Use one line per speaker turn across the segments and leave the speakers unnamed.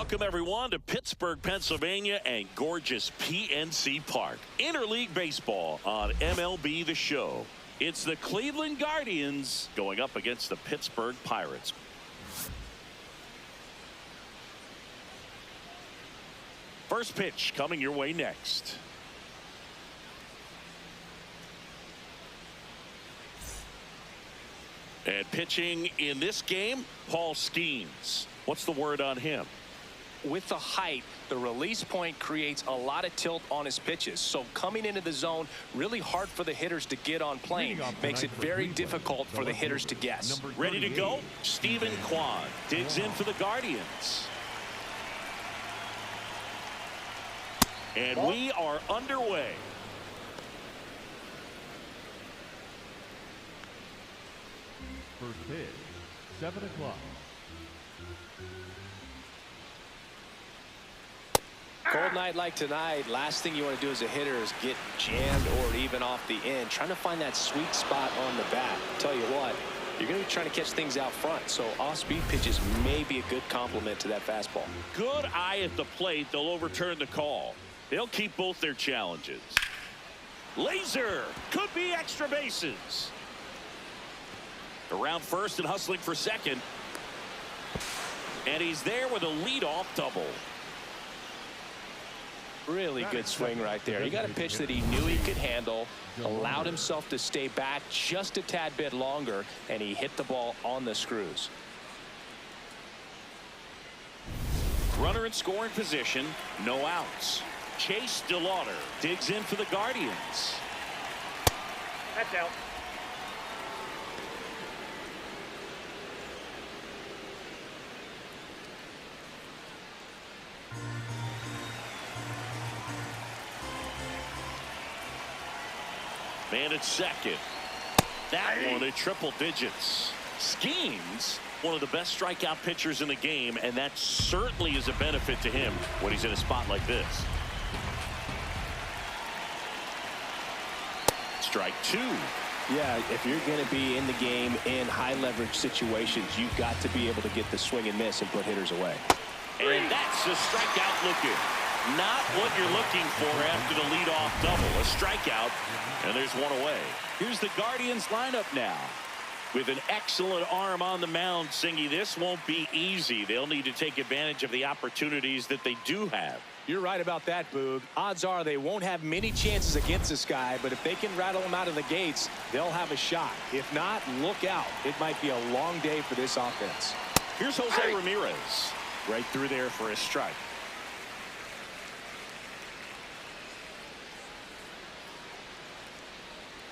Welcome, everyone, to Pittsburgh, Pennsylvania and gorgeous PNC Park. Interleague Baseball on MLB The Show. It's the Cleveland Guardians going up against the Pittsburgh Pirates. First pitch coming your way next. And pitching in this game, Paul Skeens. What's the word on him?
With the height, the release point creates a lot of tilt on his pitches. So coming into the zone, really hard for the hitters to get on plane. Makes it very difficult for the hitters to guess.
Ready to go? Stephen Kwan digs in for the Guardians. And we are underway.
First pitch, 7 o'clock.
Cold night like tonight, last thing you want to do as a hitter is get jammed or even off the end. Trying to find that sweet spot on the bat. Tell you what, you're going to be trying to catch things out front, so off-speed pitches may be a good complement to that fastball.
Good eye at the plate. They'll overturn the call. They'll keep both their challenges. Laser could be extra bases. Around first and hustling for second. And he's there with a leadoff double.
Really good swing right there. He got a pitch that he knew he could handle, allowed himself to stay back just a tad bit longer, and he hit the ball on the screws.
Runner in scoring position, no outs. Chase DeLauder digs in for the Guardians.
That's out.
Man at second. That one at triple digits. Skeens, one of the best strikeout pitchers in the game, and that certainly is a benefit to him when he's in a spot like this. Strike two.
Yeah, if you're going to be in the game in high leverage situations, you've got to be able to get the swing and miss and put hitters away.
And that's a strikeout looking. Not what you're looking for after the leadoff double. A strikeout, and there's one away. Here's the Guardians lineup now. With an excellent arm on the mound, Singy, this won't be easy. They'll need to take advantage of the opportunities that they do have.
You're right about that, Boog. Odds are they won't have many chances against this guy, but if they can rattle him out of the gates, they'll have a shot. If not, look out. It might be a long day for this offense.
Here's Jose Ramirez. Right through there for a strike.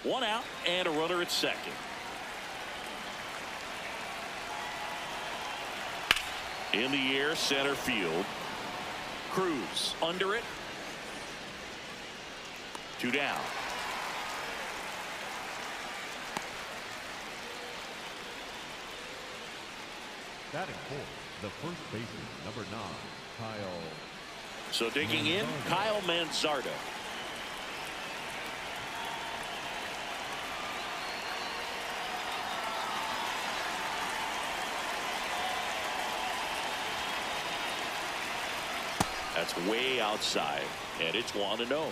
One out and a runner at second. In the air, center field. Cruz under it. 2 down.
Batting fourth, the first baseman, number 9, Kyle.
So digging in, Kyle Manzardo. That's way outside, and it's 1-0.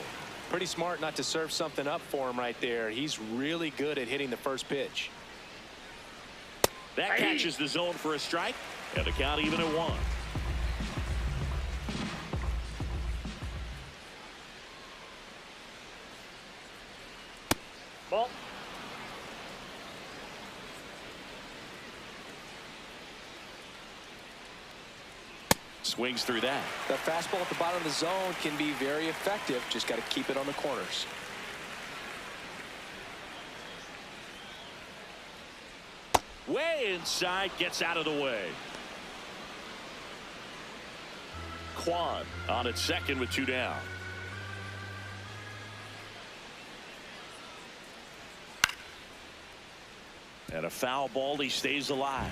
Pretty smart not to serve something up for him right there. He's really good at hitting the first pitch.
That catches the zone for a strike, and the count even at 1.
Ball.
Swings through that.
The fastball at the bottom of the zone can be very effective. Just got to keep it on the corners.
Way inside, gets out of the way. Kwan on at second with 2 down. And a foul ball, he stays alive.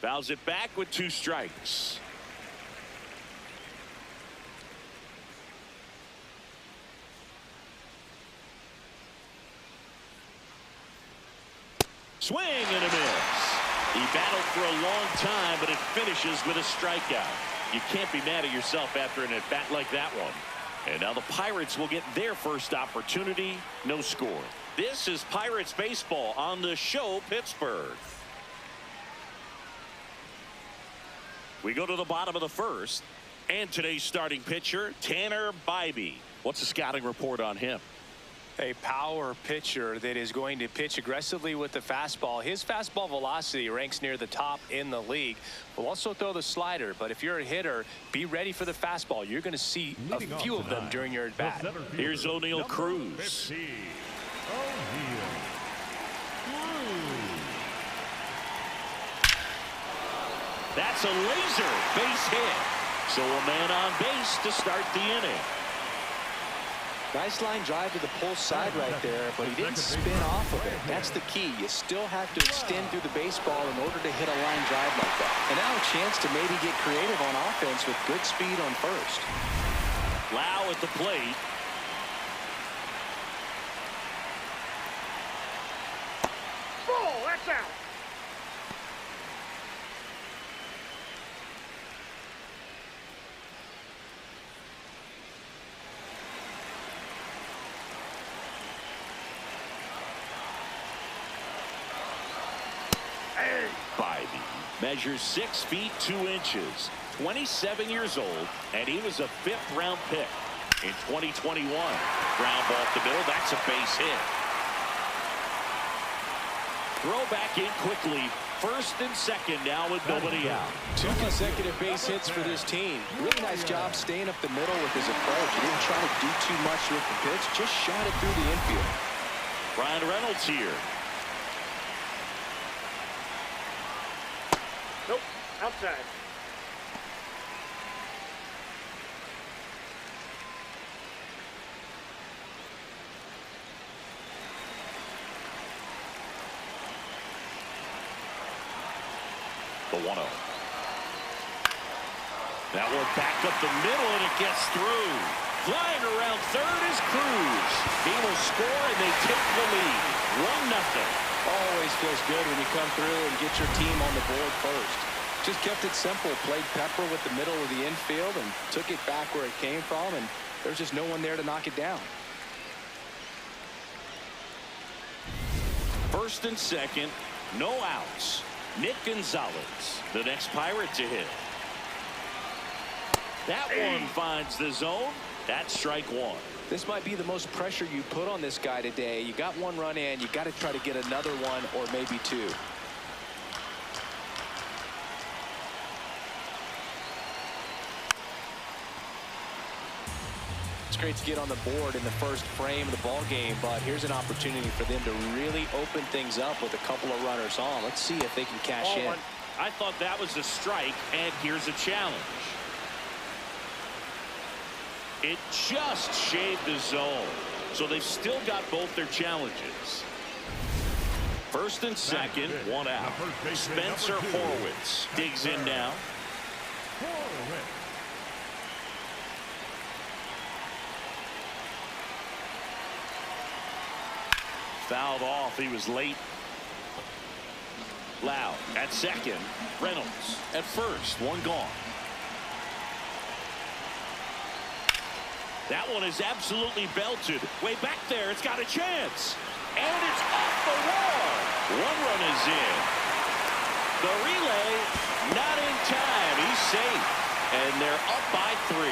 Fouls it back with 2 strikes. Swing and a miss. He battled for a long time, but it finishes with a strikeout. You can't be mad at yourself after an at-bat like that one. And now the Pirates will get their first opportunity. No score. This is Pirates baseball on the show Pittsburgh. We go to the bottom of the first. And today's starting pitcher, Tanner Bybee. What's the scouting report on him?
A power pitcher that is going to pitch aggressively with the fastball. His fastball velocity ranks near the top in the league. Will also throw the slider, but if you're a hitter, be ready for the fastball. You're going to see a few of them during your at-bat.
Here's O'Neal Cruz. That's a laser base hit. So a man on base to start the inning.
Nice line drive to the pull side right there, but he didn't spin off of it. That's the key. You still have to extend through the baseball in order to hit a line drive like that. And now a chance to maybe get creative on offense with good speed on first.
Lau at the plate.
Ball, that's out.
Bybee measures 6 feet 2 inches, 27 years old, and he was a 5th-round pick in 2021. Ground ball up the middle. That's a base hit. Throw back in quickly. First and second now with nobody out.
2 consecutive base hits for this team. Really nice job staying up the middle with his approach. He didn't try to do too much with the pitch. Just shot it through the infield.
Ryan Reynolds here.
Nope, outside.
The 1-0. That one back up the middle, and it gets through. Flying around third is Cruz. He will score, and they take the lead. 1-0.
Always feels good when you come through and get your team on the board first. Just kept it simple. Played pepper with the middle of the infield and took it back where it came from, and there's just no one there to knock it down.
First and second, no outs. Nick Gonzalez, the next Pirate to hit. That one finds the zone. That's strike one.
This might be the most pressure you put on this guy today. You got one run in. You got to try to get another one or maybe two. It's great to get on the board in the first frame of the ball game, but here's an opportunity for them to really open things up with a couple of runners on. Let's see if they can cash in.
I thought that was a strike, and here's a challenge. It just shaved the zone, so they've still got both their challenges. First and second, one out. Spencer Horwitz digs in now. Fouled off. He was late. Lau at second. Reynolds at first. One gone. That one is absolutely belted. Way back there. It's got a chance. And it's off the wall. One run is in. The relay not in time. He's safe. And they're up by 3.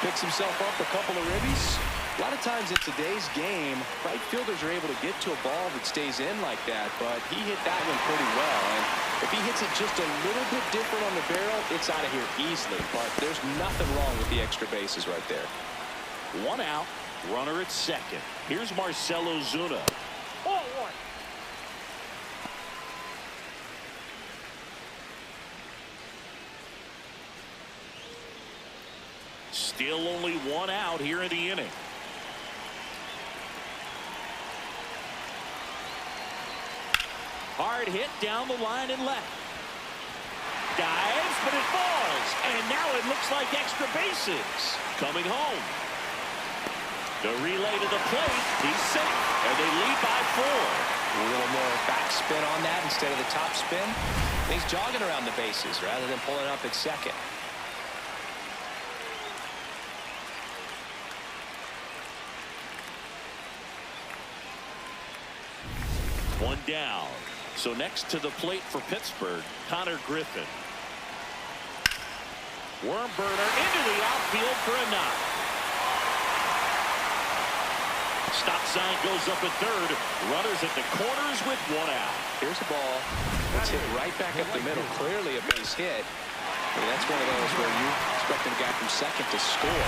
Picks himself up a couple of ribbies. A lot of times in today's game, right fielders are able to get to a ball that stays in like that, but he hit that one pretty well. And if he hits it just a little bit different on the barrel, it's out of here easily. But there's nothing wrong with the extra bases right there.
One out, runner at second. Here's Marcell Ozuna.
Ball one.
Still only one out here in the inning. Hard hit down the line and left. Dives, but it falls. And now it looks like extra bases. Coming home. The relay to the plate. He's safe. And they lead by 4.
A little more backspin on that instead of the top spin. He's jogging around the bases rather than pulling up at second.
One down. So next to the plate for Pittsburgh, Connor Griffin. Worm burner into the outfield for a knock. Stop sign goes up at third. Runners at the corners with one out.
Here's a ball that's hit right back up the middle. Clearly a base hit. I mean, that's one of those where you expect a guy from second to score.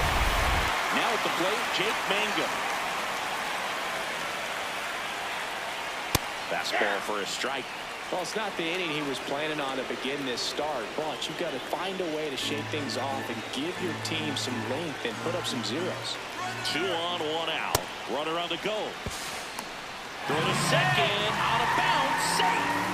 Now at the plate, Jake Mangum. Fastball for a strike.
Well, it's not the inning he was planning on to begin this start, but you've got to find a way to shake things off and give your team some length and put up some zeros.
2 on, 1 out. Runner on the go. Throw to second. Out of bounds. Safe.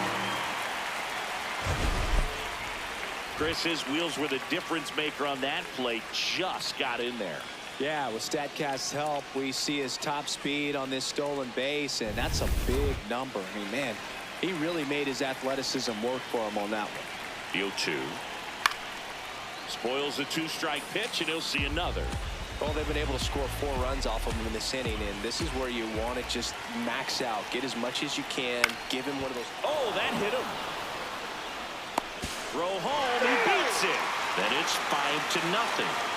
Chris, his wheels were the difference maker on that play. Just got in there.
Yeah, with StatCast's help, we see his top speed on this stolen base, and that's a big number. I mean, man, he really made his athleticism work for him on that one.
0-2. Spoils a 2-strike pitch, and he'll see another.
Well, they've been able to score 4 runs off of him in this inning, and this is where you want to just max out. Get as much as you can. Give him one of those.
Oh, that hit him. Throw home. He beats it. Then it's 5-0.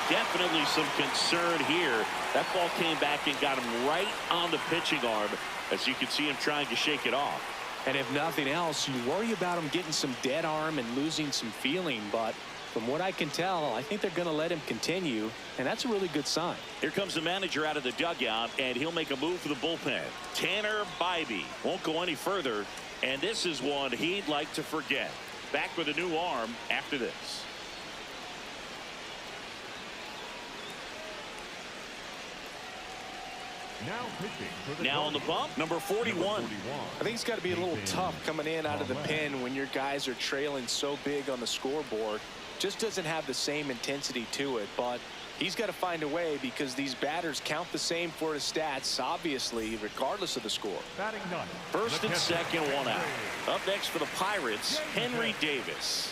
Definitely some concern here. That ball came back and got him right on the pitching arm, as you can see him trying to shake it off.
And if nothing else, you worry about him getting some dead arm and losing some feeling. But from what I can tell, I think they're going to let him continue, and that's a really good sign.
Here comes the manager out of the dugout, and he'll make a move for the bullpen. Tanner Bybee won't go any further, and this is one he'd like to forget. Back with a new arm after this. Now on the bump, number 41.
I think it's got to be a little tough coming in out of the pen when your guys are trailing so big on the scoreboard. Just doesn't have the same intensity to it, but he's got to find a way because these batters count the same for his stats, obviously, regardless of the score.
First and second, 1 out. Up next for the Pirates, Henry Davis.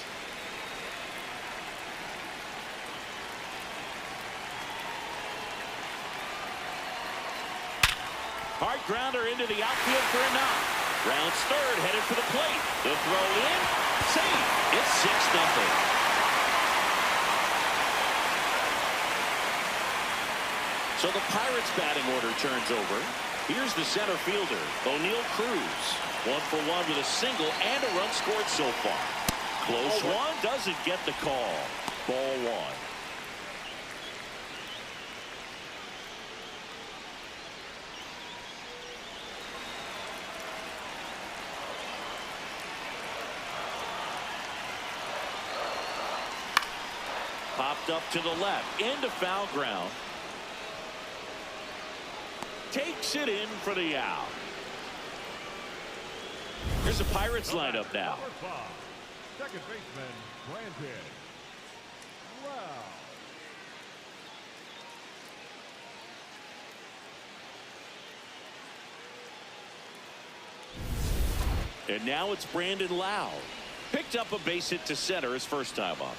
Hard grounder into the outfield for a knock. Rounds third, headed for the plate. The throw in, safe. It's 6-0. So the Pirates batting order turns over. Here's the center fielder, O'Neal Cruz. 1 for 1 with a single and a run scored so far. Close one, doesn't get the call. Ball 1. Popped up to the left, into foul ground. Takes it in for the out. Here's the Pirates lineup now.
Second baseman, Brandon. Wow.
And now it's Brandon Lau. Picked up a base hit to center his first time up.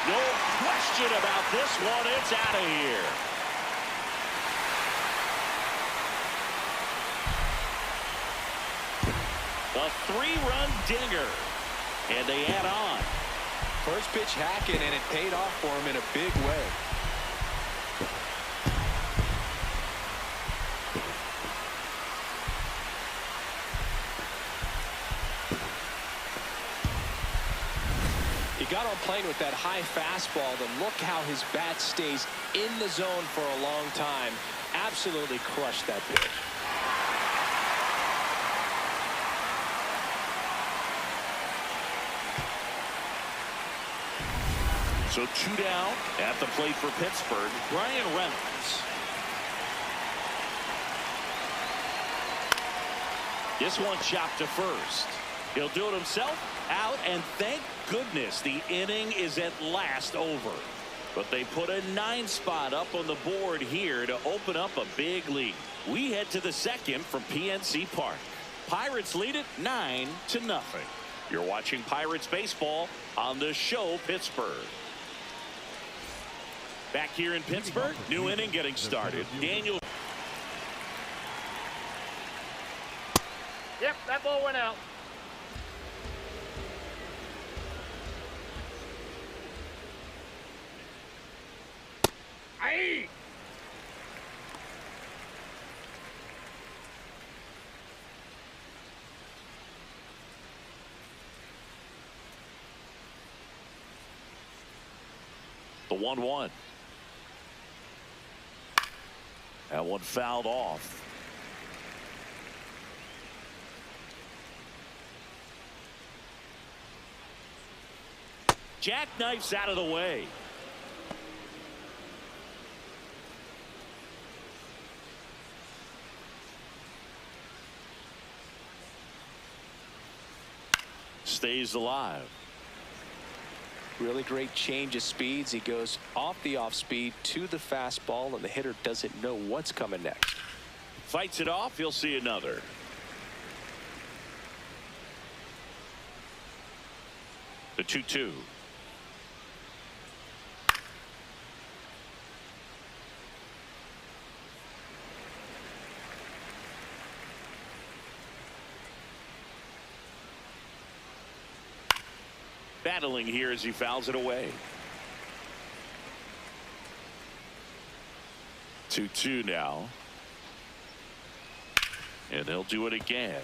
No question about this one. It's out of here. A 3-run dinger. And they add on.
First pitch hacking, and it paid off for him in a big way. He got on playing with that high fastball, then look how his bat stays in the zone for a long time. Absolutely crushed that pitch.
So 2 down at the plate for Pittsburgh, Brian Reynolds. This one chopped to first. He'll do it himself, out, and thank goodness the inning is at last over. But they put a 9 spot up on the board here to open up a big lead. We head to the second from PNC Park. Pirates lead it 9-0. You're watching Pirates baseball on the show Pittsburgh. Back here in Pittsburgh, new inning getting started. Daniel.
Yep, that ball went out. Aye.
The 1-1. That one fouled off. Jackknifes out of the way. Stays alive.
Really great change of speeds. He goes off the off speed to the fastball, and the hitter doesn't know what's coming next.
Fights it off. You'll see another. The 2-2. Battling here as he fouls it away. 2-2 now. And they'll do it again.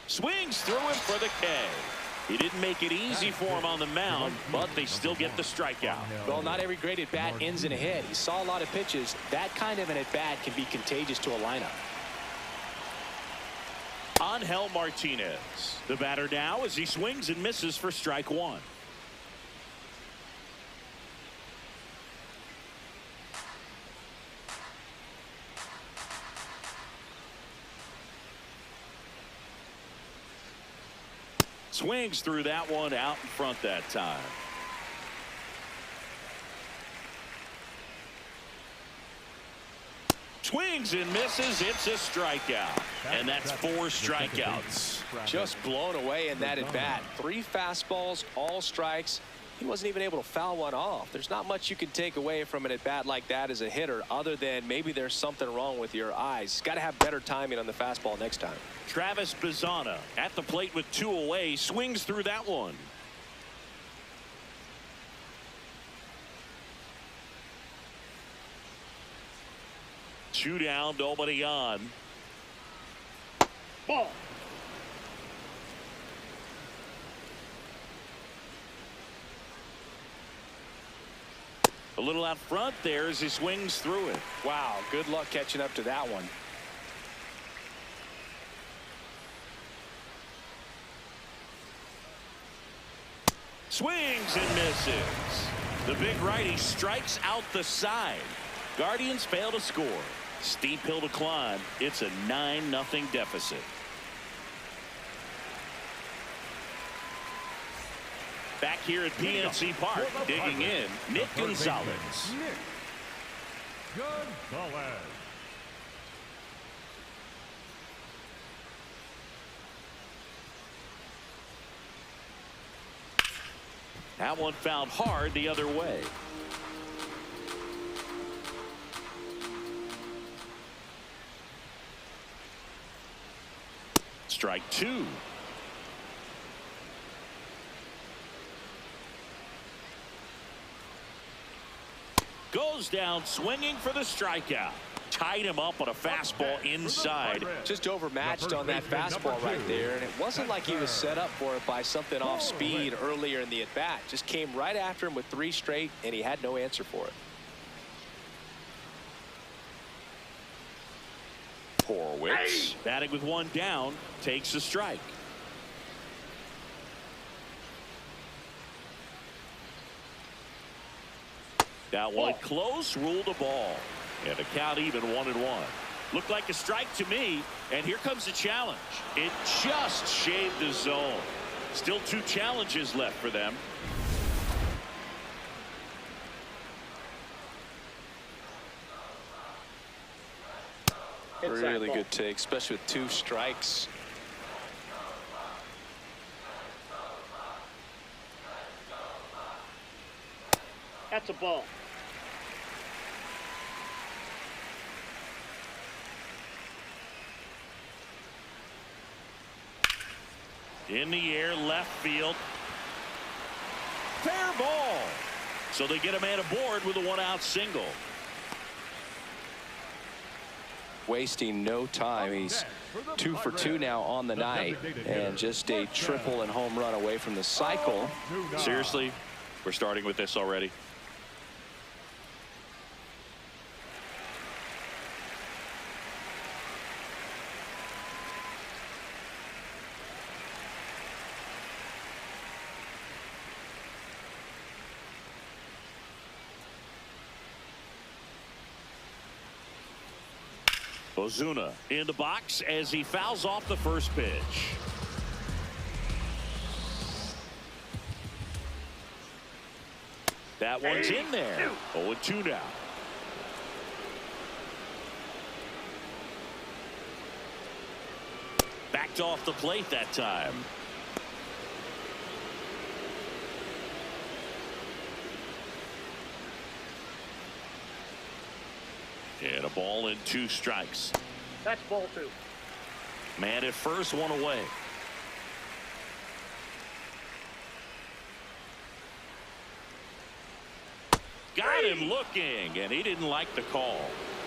Swings through him for the K. He didn't make it easy for him on the mound, but they still get the strikeout.
Well, not every great at bat ends in a hit. He saw a lot of pitches. That kind of an at bat can be contagious to a lineup.
Angel Martinez, the batter now, as he swings and misses for strike one. Swings through that one out in front that time. Swings and misses. It's a strikeout. And that's 4 strikeouts.
Just blown away in that at bat. 3 fastballs, all strikes. He wasn't even able to foul one off. There's not much you can take away from an at bat like that as a hitter, other than maybe there's something wrong with your eyes. Got to have better timing on the fastball next time.
Travis Bazzana at the plate with 2 away, swings through that one. Two down, nobody on.
Ball.
A little out front there as he swings through it.
Wow, good luck catching up to that one.
Swings and misses. The big righty strikes out the side. Guardians fail to score. Steep hill to climb. It's a 9-0 deficit. Back here at PNC Park, digging in, Nick Gonzalez.
Gonzalez.
That one fouled hard the other way. Strike 2. Goes down swinging for the strikeout. Tied him up on a fastball inside.
Just overmatched on that fastball right there, and it wasn't like he was set up for it by something off speed earlier in the at bat. Just came right after him with 3 straight, and he had no answer for it.
Horwitz batting with 1 down, takes a strike. That one close, ruled a ball. And a count even 1-1. Looked like a strike to me, and here comes the challenge. It just shaved the zone. Still 2 challenges left for them.
Really good take, especially with 2 strikes.
That's a ball.
In the air, left field. Fair ball. So they get a man aboard with a 1-out single.
Wasting no time. He's 2 for 2 now on the night, and just a triple and home run away from the cycle.
Seriously, we're starting with this already. Ozuna in the box as he fouls off the first pitch. That one's in there. 0-2 now. Backed off the plate that time. And a ball and 2 strikes.
That's ball 2.
Man at first, 1 away. Got him looking, and he didn't like the call.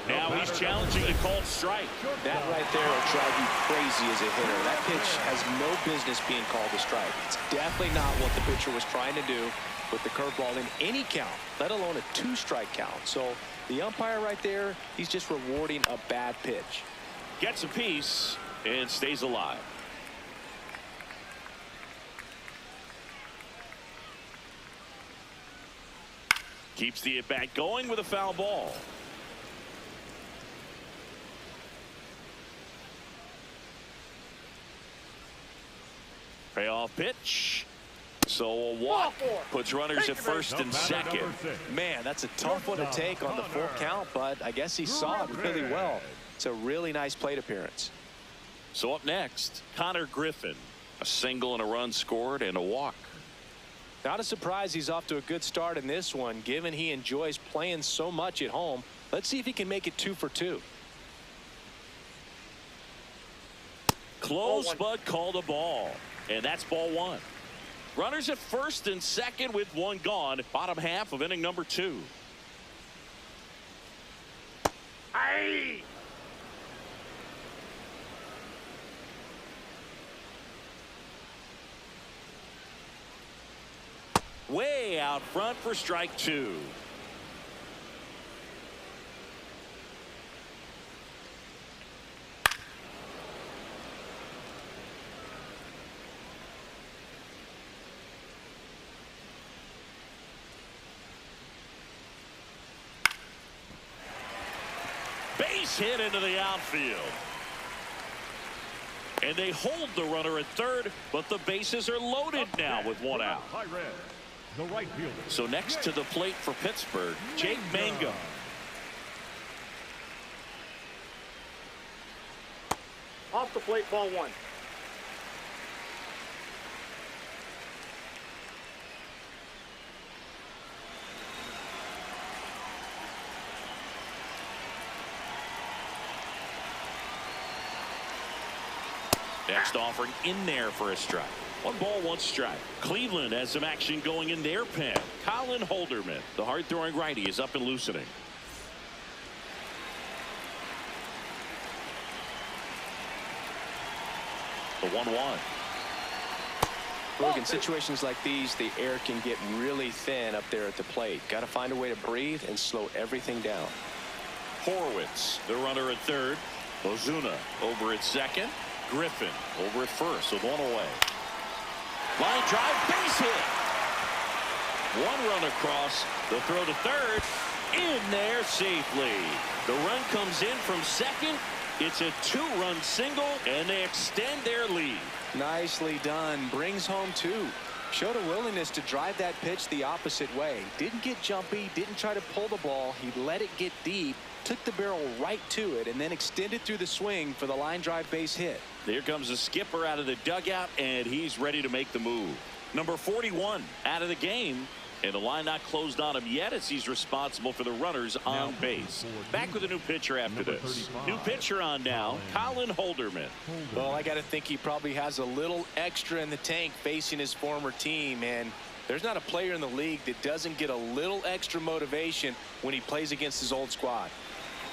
Now he's challenging the called strike.
That right there will drive you crazy as a hitter. That pitch has no business being called a strike. It's definitely not what the pitcher was trying to do with the curveball in any count, let alone a 2-strike count. So the umpire right there, he's just rewarding a bad pitch.
Gets a piece and stays alive. Keeps the at-bat going with a foul ball. Payoff pitch. So a walk puts runners at first and second.
Man, that's a tough one to take on the full count, but I guess he saw it really well. It's a really nice plate appearance.
So up next, Connor Griffin. A single and a run scored and a walk.
Not a surprise he's off to a good start in this one, given he enjoys playing so much at home. Let's see if he can make it 2 for 2.
Close, but called a ball. And that's ball 1. Runners at first and second with 1 gone. Bottom half of inning number 2.
Aye.
Way out front for strike 2. Base hit into the outfield. And they hold the runner at third, but the bases are loaded now with 1 out.
The right fielder.
So next to the plate for Pittsburgh, Jake Mangum.
Off the plate, ball 1.
Next offering in there for a strike. 1 ball, 1 strike. Cleveland has some action going in their pen. Colin Holderman, the hard-throwing righty, is up and loosening. The 1-1.
Look, in situations like these, the air can get really thin up there at the plate. Got to find a way to breathe and slow everything down.
Horwitz, the runner at third. Ozuna over at second. Griffin over at first with 1 away. Line drive, base hit. One run across. The throw to third. In there safely. The run comes in from second. It's a two-run single, and they extend their lead.
Nicely done. Brings home two. Showed a willingness to drive that pitch the opposite way. Didn't get jumpy, didn't try to pull the ball. He let it get deep, took the barrel right to it, and then extended through the swing for the line drive base hit.
Here comes the skipper out of the dugout, and he's ready to make the move. Number 41 out of the game. And the line not closed on him yet as he's responsible for the runners on base. Back with a new pitcher after this. New pitcher on now, Colin Holderman.
Well, I got to think he probably has a little extra in the tank facing his former team. And there's not a player in the league that doesn't get a little extra motivation when he plays against his old squad.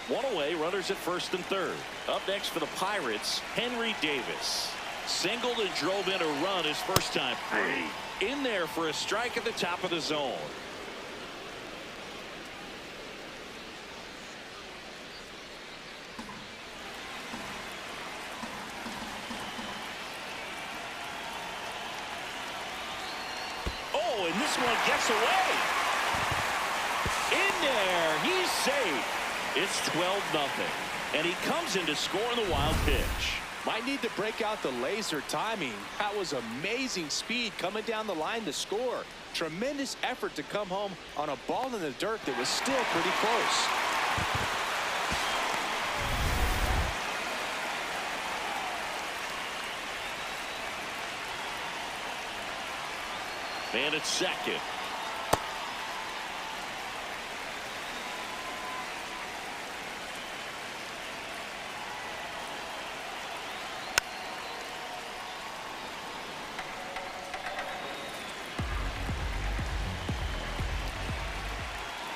One away, runners at first and third. Up next for the Pirates, Henry Davis. Singled and drove in a run his first time free. In there for a strike at the top of the zone. Oh, and this one gets away. In there, he's safe. It's 12-0, and he comes in to score on the wild pitch.
Might need to break out the laser timing. That was amazing speed coming down the line to score. Tremendous effort to come home on a ball in the dirt that was still pretty close.
Man at second.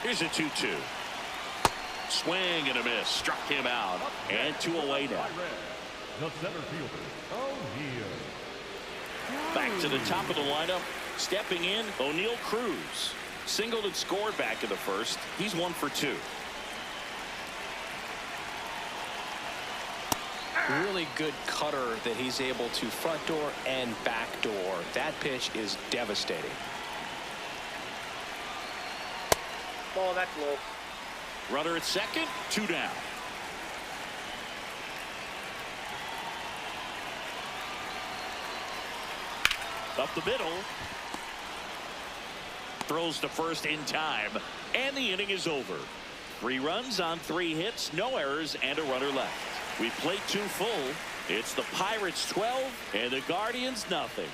Here's a 2-2. Swing and a miss. Struck him out. And two away now.
The center fielder, O'Neal.
Back to the top of the lineup. Stepping in, O'Neal Cruz. Singled and scored back in the first. He's 1 for 2.
Really good cutter that he's able to front door and back door. That pitch is devastating.
Ball, that's low.
Runner at second, 2 down. Up the middle. Throws to first in time. And the inning is over. 3 runs on 3 hits, no errors, and a runner left. We played 2 full. It's the Pirates 12 and the Guardians nothing.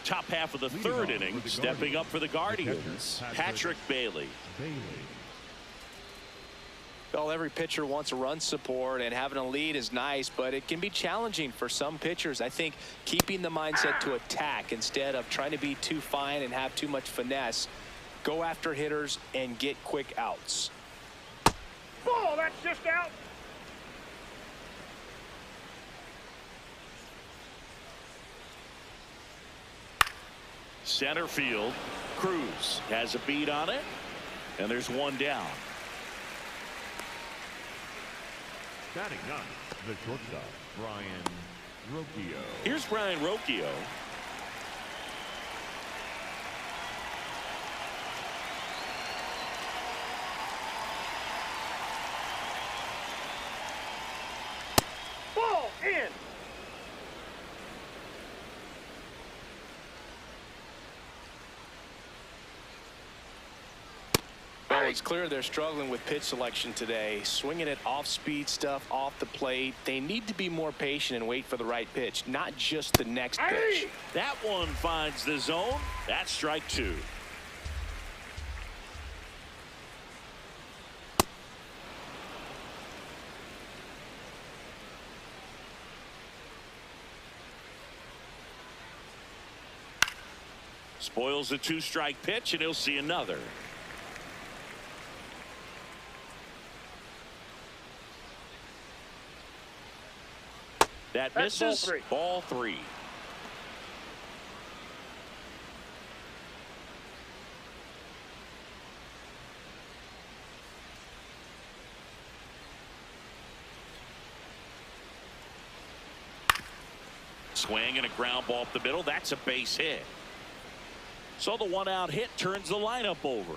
Top half of the third inning, stepping up for the Guardians, Patrick Bailey.
Well, every pitcher wants a run support, and having a lead is nice, but it can be challenging for some pitchers. I think keeping the mindset to attack instead of trying to be too fine and have too much finesse, go after hitters and get quick outs.
Ball, that's just out.
Center field, Cruz has a beat on it, and there's 1 down.
Batting ninth, the shortstop, Brian Rocchio.
Here's Brian Rocchio.
Ball, in.
Well, it's clear they're struggling with pitch selection today. Swinging at off-speed stuff off the plate. They need to be more patient and wait for the right pitch, not just the next pitch.
That one finds the zone. That's strike 2. Spoils the 2-strike pitch, and he'll see another. That
That's
misses.
ball 3.
Ball 3. Swing and a ground ball up the middle. That's a base hit. So the one-out hit turns the lineup over.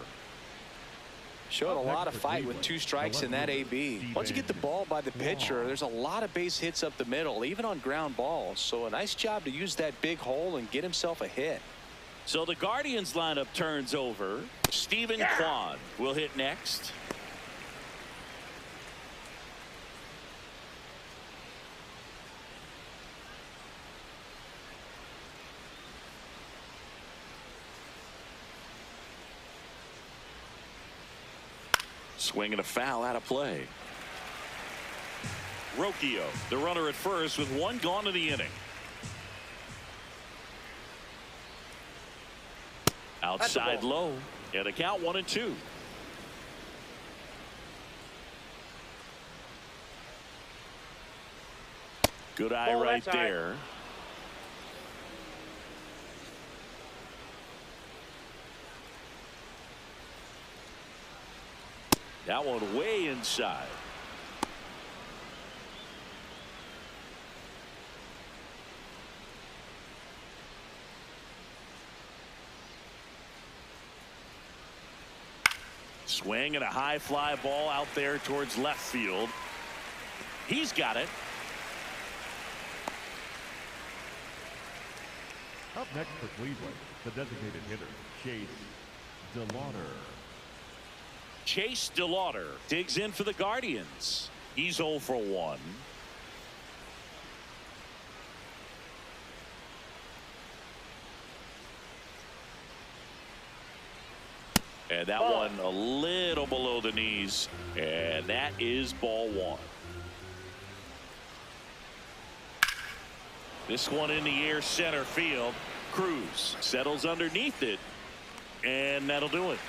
Showing a lot of fight with 2 strikes in that AB. Once you get the ball by the pitcher, there's a lot of base hits up the middle, even on ground balls. So a nice job to use that big hole and get himself a hit.
So the Guardians lineup turns over. Stephen Kwan will hit next. Swing and a foul out of play. Rocchio, the runner at first with 1 gone in the inning. Outside low, and a count 1-2. Good eye right there. That one way inside. Swing and a high fly ball out there towards left field. He's got it.
Up next for Cleveland, the designated hitter, Chase DeLauder.
Chase DeLauder digs in for the Guardians. He's 0 for 1. And that one a little below the knees. And that is ball 1. This one in the air center field. Cruz settles underneath it. And that'll do it.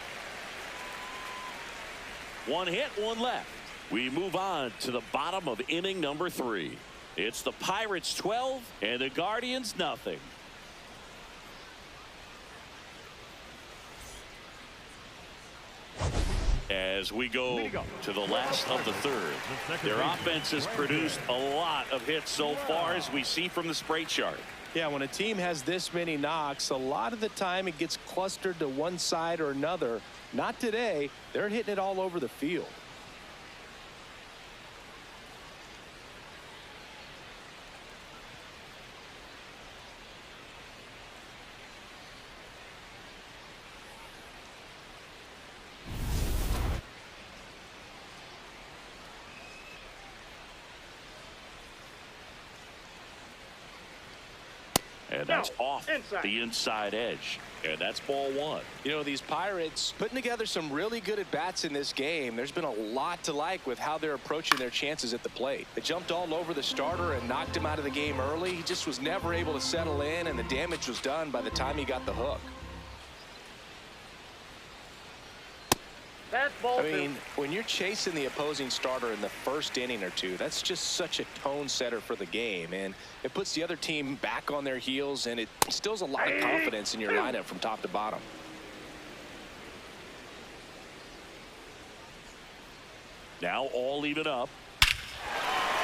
1 hit, 1 left. We move on to the bottom of inning number 3. It's the Pirates 12 and the Guardians nothing. As we go to the last of the 3rd. Their offense has produced a lot of hits so far, as we see from the spray chart.
Yeah, when a team has this many knocks, a lot of the time it gets clustered to one side or another. Not today. They're hitting it all over the field.
And that's off the inside edge. And that's ball 1.
You know, these Pirates putting together some really good at-bats in this game. There's been a lot to like with how they're approaching their chances at the plate. They jumped all over the starter and knocked him out of the game early. He just was never able to settle in, and the damage was done by the time he got the hook.
That's ball 2.
I mean, when you're chasing the opposing starter in the first inning or 2, that's just such a tone setter for the game, and it puts the other team back on their heels, and it instills a lot of confidence in your lineup from top to bottom.
Now all even up.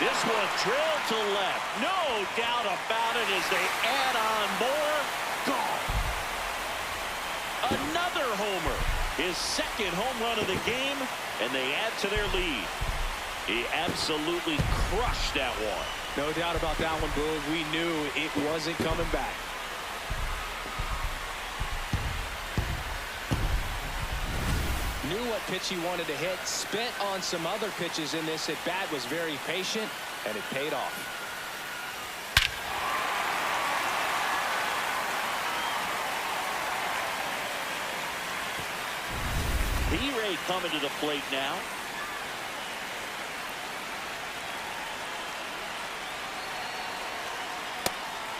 This one drilled to left. No doubt about it as they add on more. Gone. Another homer. His 2nd home run of the game, and they add to their lead. He absolutely crushed that one.
No doubt about that one, Boog. We knew it wasn't coming back. Knew what pitch he wanted to hit. Spent on some other pitches in this at bat. Was very patient, and it paid off.
B-Ray coming to the plate now.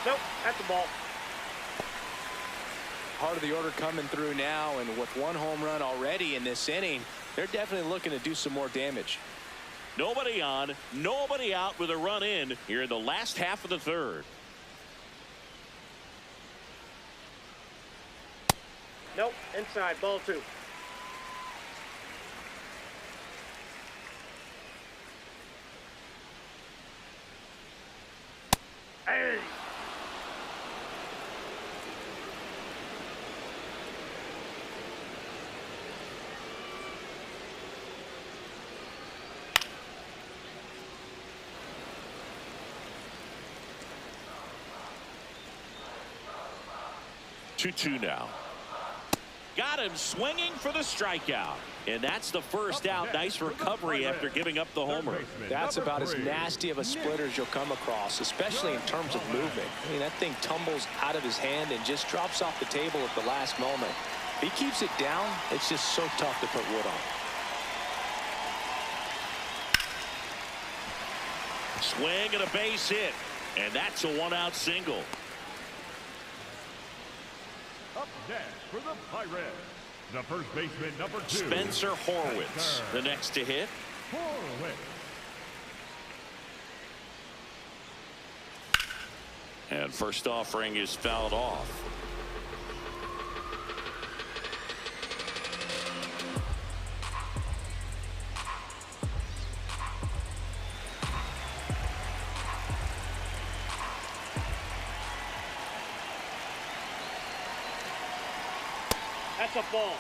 Nope, that's the ball.
Heart of the order coming through now, and with 1 home run already in this inning, they're definitely looking to do some more damage.
Nobody on, nobody out with a run in here in the last half of the 3rd.
Nope, inside, ball 2.
2-2 now. Got him swinging for the strikeout. And that's the first out. Nice recovery after giving up the homer.
That's about as nasty of a splitter as you'll come across, especially in terms of movement. I mean, that thing tumbles out of his hand and just drops off the table at the last moment. If he keeps it down, it's just so tough to put wood on.
Swing and a base hit. And that's a one-out single.
Up next for the Pirates, the first baseman, number 2.
Spencer Horwitz, the next to hit.
Horwitz.
And first offering is fouled off.
That's a ball.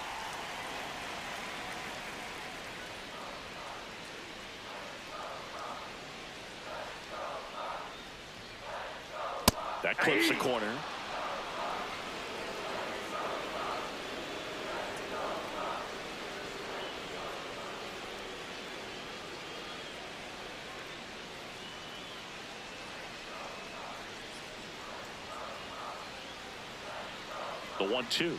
That clips the corner. The 1-2.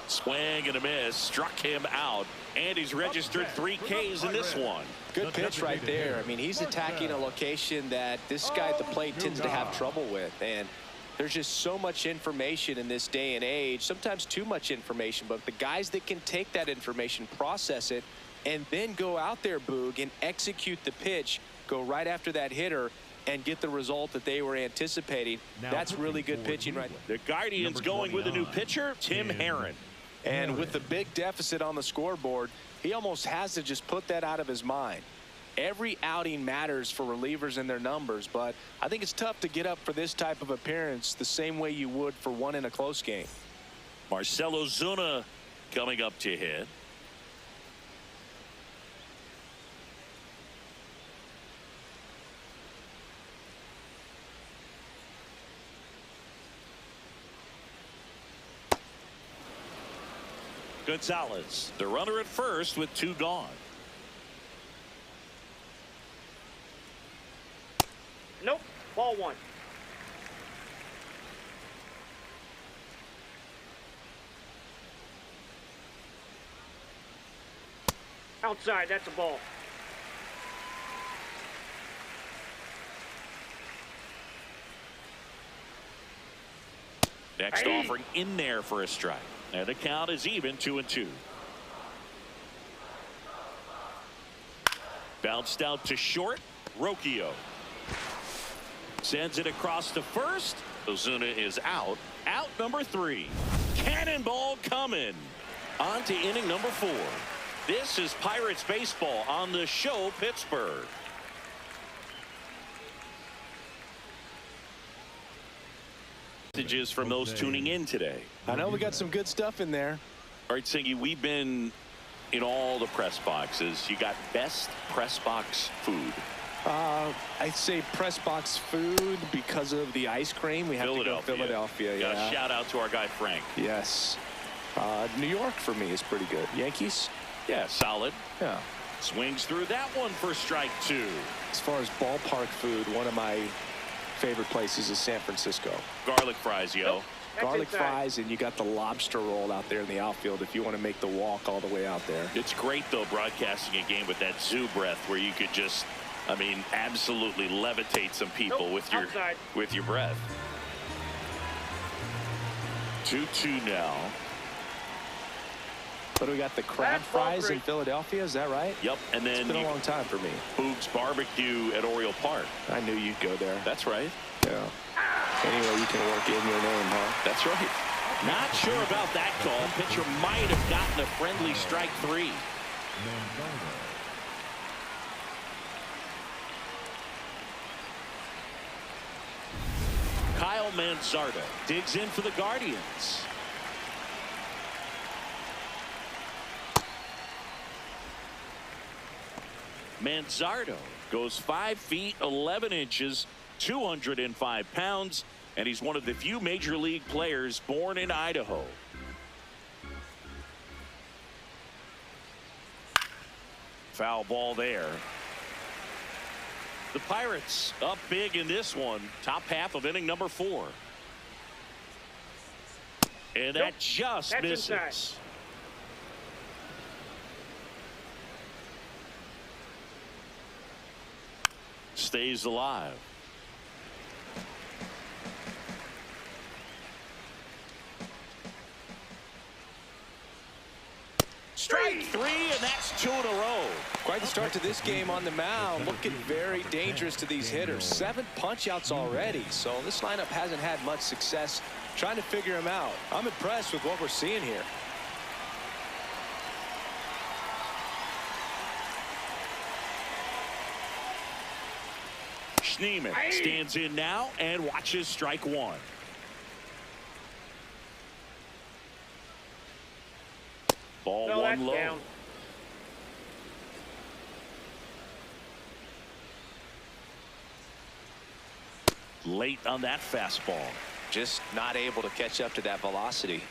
Swing and a miss. Struck him out. And he's registered 3 Ks in this one.
Good pitch right there. I mean, he's attacking a location that this guy at the plate tends to have trouble with. And there's just so much information in this day and age, sometimes too much information. But the guys that can take that information, process it, and then go out there, Boog, and execute the pitch, go right after that hitter, and get the result that they were anticipating. That's really good pitching right there.
The Guardians going with a new pitcher, Tim Herron.
And with the big deficit on the scoreboard, he almost has to just put that out of his mind. Every outing matters for relievers and their numbers, but I think it's tough to get up for this type of appearance the same way you would for one in a close game.
Marcell Ozuna coming up to hit. Gonzalez, the runner at first with 2 gone.
Nope. Ball 1. Outside. That's a ball.
Next offering in there for a strike. And the count is even 2-2. Bounced out to short. Rocchio sends it across to first. Ozuna is out. Out number 3. Cannonball coming. On to inning number 4. This is Pirates baseball on the show Pittsburgh. Messages from those tuning in today.
I know we got some good stuff in there.
All right, Siggy, we've been in all the press boxes. You got best press box food.
I'd say press box food because of the ice cream. We have to go Philadelphia.
Got
Yeah.
a shout out to our guy Frank.
Yes. New York for me is pretty good. Yankees?
Yeah, solid.
Yeah.
Swings through that one for strike 2.
As far as ballpark food, one of my favorite places is San Francisco.
Garlic fries, yo.
That's
Garlic
inside.
fries, and you got the lobster roll out there in the outfield if you want to make the walk all the way out there.
It's great, though, broadcasting a game with that zoo breath where you could just, I mean, absolutely levitate some people with your breath. 2-2 now.
But we got the crab
That's ball
fries in
3.
Philadelphia, is that right?
Yep, and then
It's been a long time for me.
Boog's Barbecue at Oriole Park.
I knew you'd go there.
That's right.
Yeah. Anyway, you can work in your name, huh?
That's right. Not sure about that call. Pitcher might have gotten a friendly strike 3. Kyle Manzardo digs in for the Guardians. Manzardo goes 5 feet 11 inches, 205 pounds, and he's one of the few major league players born in Idaho. Foul ball there. The Pirates up big in this one. Top half of inning number 4. And that just misses.
Inside.
Stays alive. Strike 3, and that's 2 in a row.
Quite the start to this game on the mound. Looking very dangerous to these hitters. 7 punch-outs already, so this lineup hasn't had much success trying to figure him out. I'm impressed with what we're seeing here.
Schneemann stands in now and watches strike 1. Ball 1 low.
Down.
Late on that fastball.
Just not able to catch up to that velocity.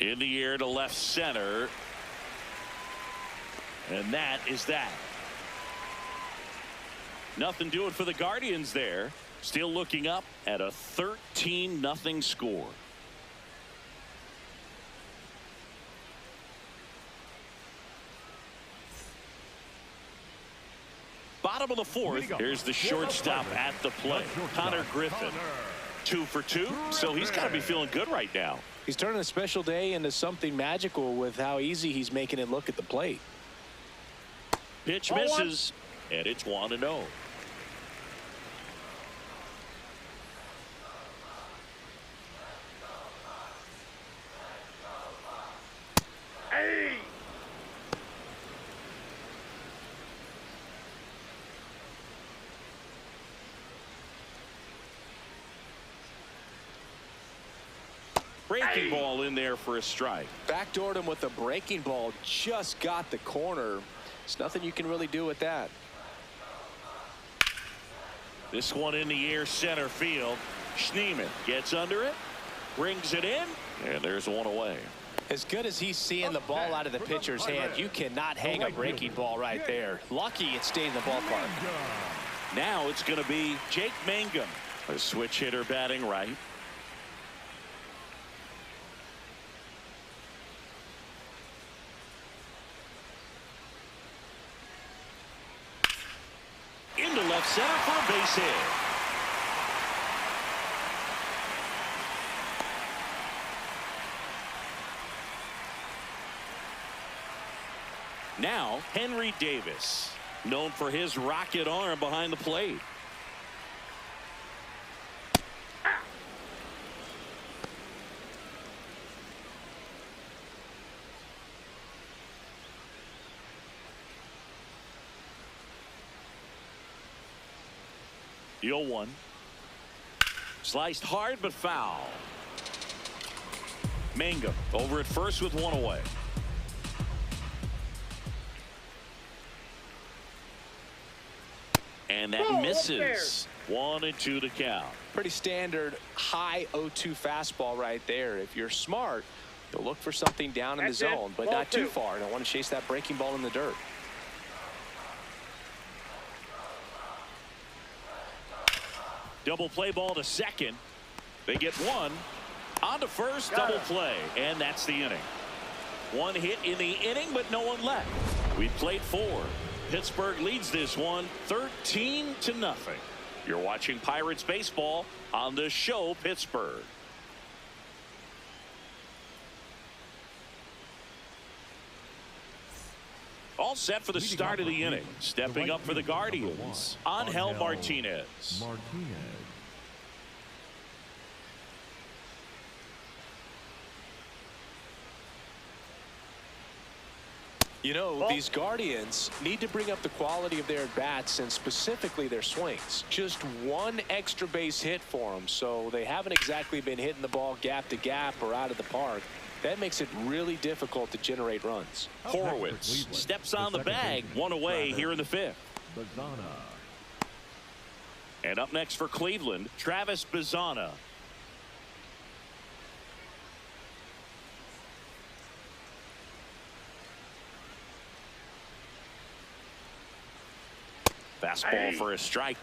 In the air to left center. And that is that. Nothing doing for the Guardians there. Still looking up at a 13-0 score. Bottom of the 4th. Here's the shortstop at the plate, Connor Griffin. 2 for 2, so he's got to be feeling good right now.
He's turning a special day into something magical with how easy he's making it look at the plate.
Pitch misses, and it's 1-0. Breaking ball in there for a strike.
Backdoored him with a breaking ball. Just got the corner. There's nothing you can really do with that.
This one in the air center field. Schneemann gets under it, brings it in, and there's 1 away.
As good as he's seeing the ball out of the pitcher's hand, you cannot hang a breaking ball right there. Lucky it stayed in the ballpark.
Now it's going to be Jake Mangum, a switch hitter batting right. Into left center for a base hit. Now Henry Davis, known for his rocket arm behind the plate. The 0-1. Sliced hard but foul. Mangum over at first with 1 away. And that misses. 1-2 to count.
Pretty standard high 0-2 fastball right there. If you're smart, you'll look for something down in the zone, but not too far. Don't want to chase that breaking ball in the dirt.
Double play ball to second. They get 1 on to first. Double play, and that's the inning. 1 hit in the inning, but no one left. We played 4. Pittsburgh leads this one 13-0. You're watching Pirates baseball on the show Pittsburgh. All set for the start of the inning. Stepping up for the Guardians, Angel Martinez.
You know, these Guardians need to bring up the quality of their bats and specifically their swings. Just 1 extra base hit for them, so they haven't exactly been hitting the ball gap to gap or out of the park. That makes it really difficult to generate runs.
Horowitz steps on the bag. 1 away here in the 5th. And up next for Cleveland, Travis Bazzana. Fastball for a strike.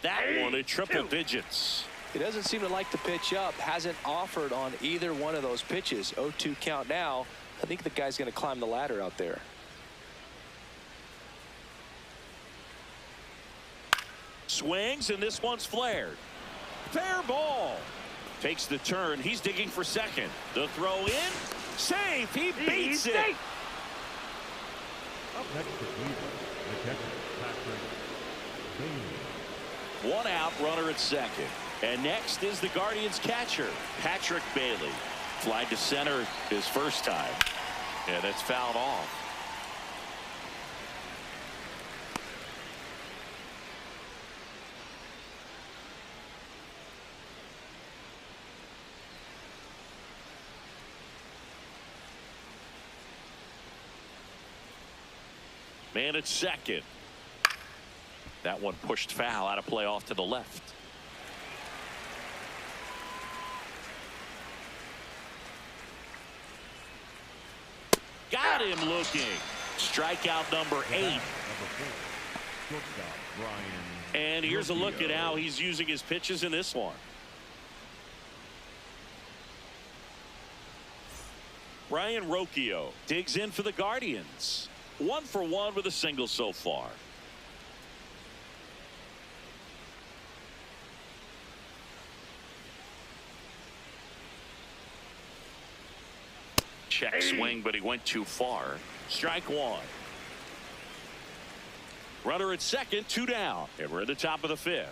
That one at triple digits.
He doesn't seem to like to pitch up. Hasn't offered on either one of those pitches. 0-2 count now. I think the guy's going to climb the ladder out there.
Swings, and this one's flared. Fair ball. Takes the turn. He's digging for second. The throw in. Safe. He beats it.
Up next for Cleveland, the catcher, Patrick Bailey.
One out, runner at second. And next is the Guardians catcher, Patrick Bailey. Fly to center his first time. And it's fouled off. Man at second. That one pushed foul out of play off to the left. Got him looking. Strikeout number 8. And here's a look at how he's using his pitches in this one. Brian Rocchio digs in for the Guardians. 1 for 1 with a single so far. Check swing, but he went too far. Strike 1. Runner at second, 2 down. And we're at the top of the 5th.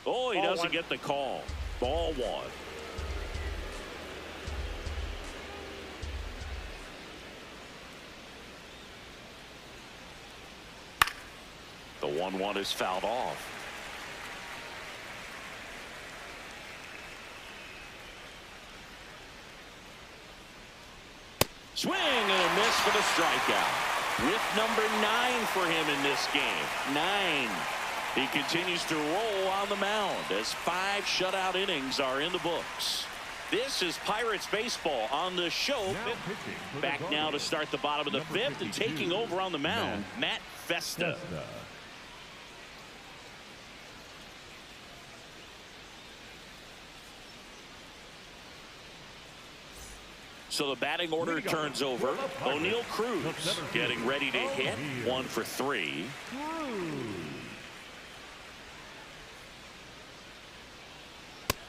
Oh, he doesn't get the call. Ball 1. The 1-1 is fouled off. Swing and a miss for the strikeout. With number 9 for him in this game. 9. He continues to roll on the mound as 5 shutout innings are in the books. This is Pirates baseball on the show. Back now to start the bottom of the 5th and taking over on the mound, Matt Festa. So the batting order turns over. O'Neal Cruz getting ready to hit. 1 for 3.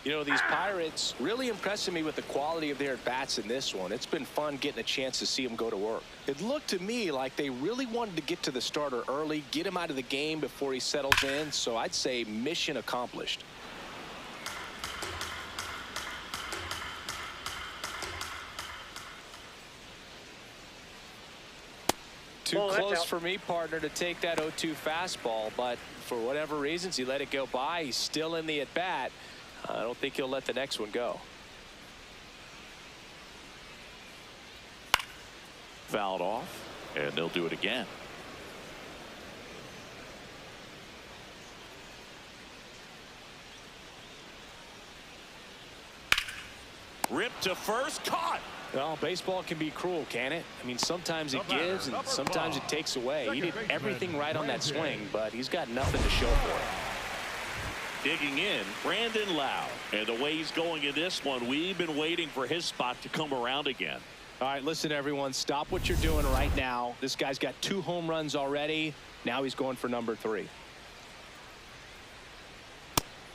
You know, these Pirates really impressing me with the quality of their at-bats in this one. It's been fun getting a chance to see them go to work. It looked to me like they really wanted to get to the starter early, get him out of the game before he settles in. So I'd say mission accomplished. Too close for me, partner, to take that 0-2 fastball, but for whatever reasons, he let it go by. He's still in the at-bat. I don't think he'll let the next one go.
Fouled off, and they'll do it again. Ripped to first, caught.
Well, baseball can be cruel, can it? I mean, sometimes it gives and sometimes it takes away. He did everything right on that swing, but he's got nothing to show for it.
Digging in, Brandon Lau. And the way he's going in this one, we've been waiting for his spot to come around again.
All right, listen, everyone, stop what you're doing right now. This guy's got 2 home runs already. Now he's going for number 3.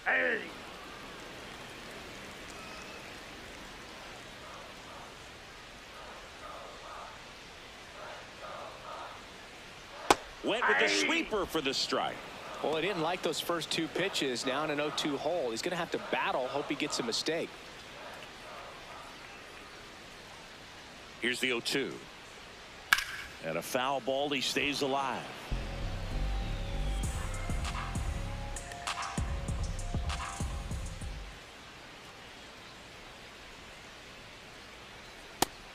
Hey.
Went with the sweeper for the strike.
Well, he didn't like those first 2 pitches. Now in an 0-2 hole, he's going to have to battle. Hope he gets a mistake.
Here's the 0-2. And a foul ball. He stays alive.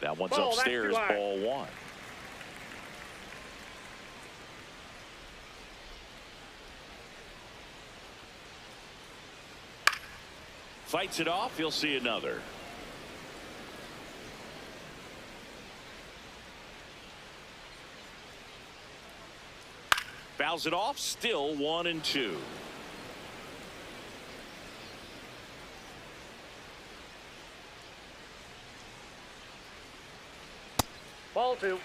That one's
Ball, that's
upstairs,
too high.
ball one. Fights it off. He'll see another. Fouls it off. Still 1-2.
Ball two.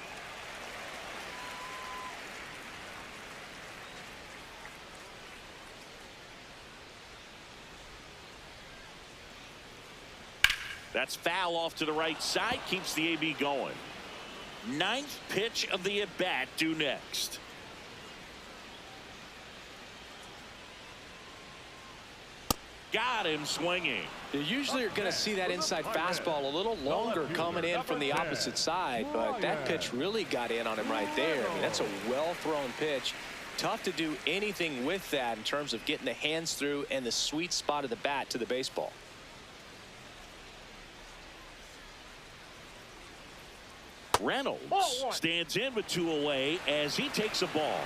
That's foul off to the right side. Keeps the AB going. Ninth pitch of the at-bat due next. Got him swinging.
You usually are going to see that inside fastball a little longer coming in from the opposite side, but that pitch really got in on him right there. I mean, that's a well-thrown pitch. Tough to do anything with that in terms of getting the hands through and the sweet spot of the bat to the baseball.
Reynolds stands in with 2 away as he takes a ball.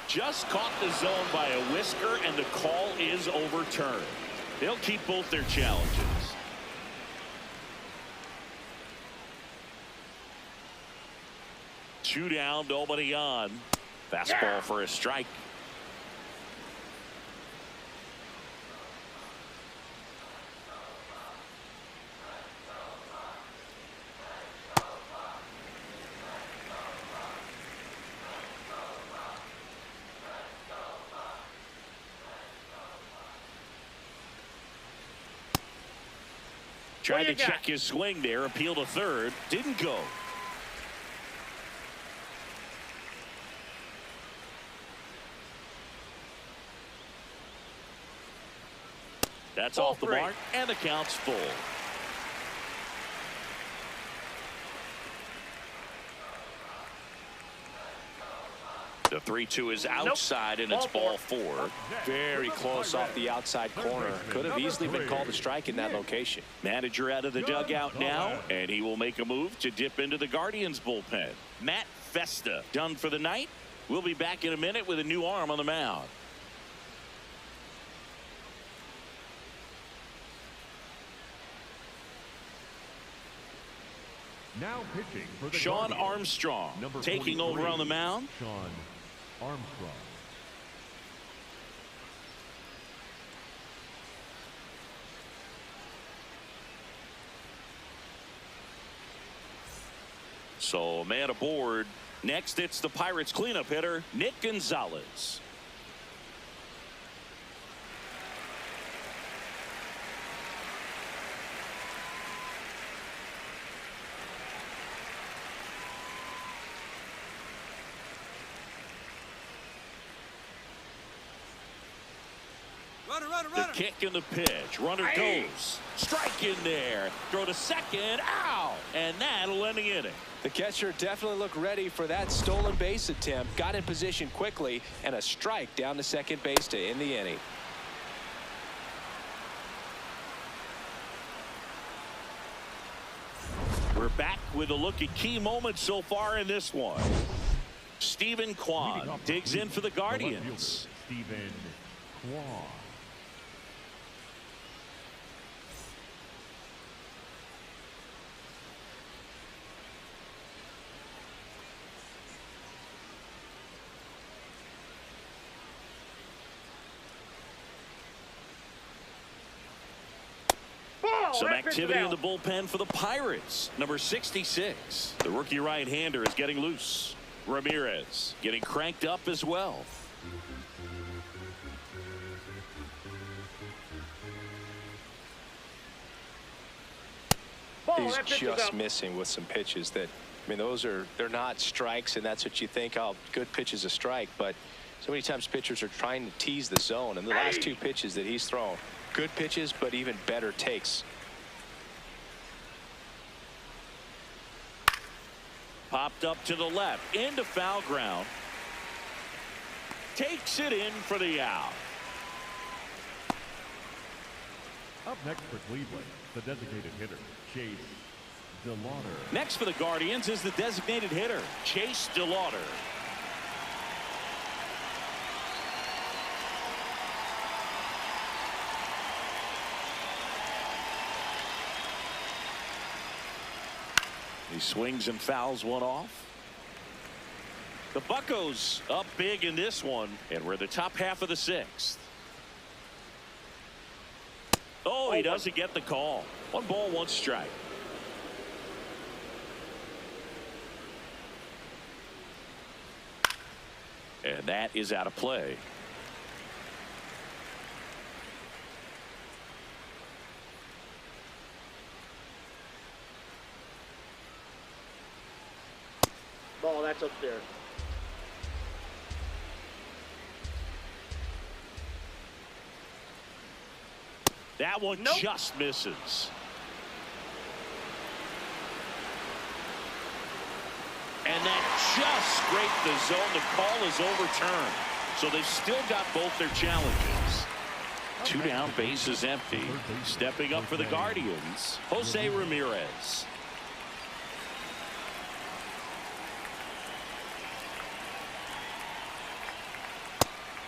Just caught the zone by a whisker, and the call is overturned. They'll keep both their challenges. Two down, nobody on. Fastball for a strike. Tried to check his swing there, appeal to third, didn't go. That's off the mark, and the count's full. The 3-2 is outside, and it's ball 4.
Very close off the outside corner. Could have easily been called a strike in that location.
Manager out of the dugout now, and he will make a move to dip into the Guardians bullpen. Matt Festa done for the night. We'll be back in a minute with a new arm on the mound.
Now pitching for the
Sean
Guardians,
Armstrong taking over on the mound.
Sean Armstrong.
So man aboard. Next it's the Pirates cleanup hitter Nick Gonzalez. The kick and the pitch. Runner goes. Strike in there. Throw to second. Ow! And that'll end the inning.
The catcher definitely looked ready for that stolen base attempt. Got in position quickly, and a strike down to second base to end the inning.
We're back with a look at key moments so far in this one. Stephen Kwan digs in for the Guardians.
Stephen Kwan.
Some activity in the bullpen for the Pirates. Number 66. The rookie right-hander is getting loose. Ramirez getting cranked up as well.
He's just missing with some pitches that, I mean, they're not strikes, and that's what you think, oh, good pitch is a strike, but so many times pitchers are trying to tease the zone, and the last 2 pitches that he's thrown, good pitches, but even better takes.
Popped up to the left, into foul ground. Takes it in for the out.
Up next for Cleveland, the designated hitter, Chase DeLauder.
Next for the Guardians is the designated hitter, Chase DeLauder. He swings and fouls one off. The Buccos up big in this one, and we're in the top half of the sixth. Oh, he doesn't get the call. 1 ball, 1 strike. And that is out of play.
Ball, that's up there.
That one just misses. And that just scraped the zone. The call is overturned. So they've still got both their challenges. 2 down, bases empty. Stepping up for the Guardians, Jose Ramirez.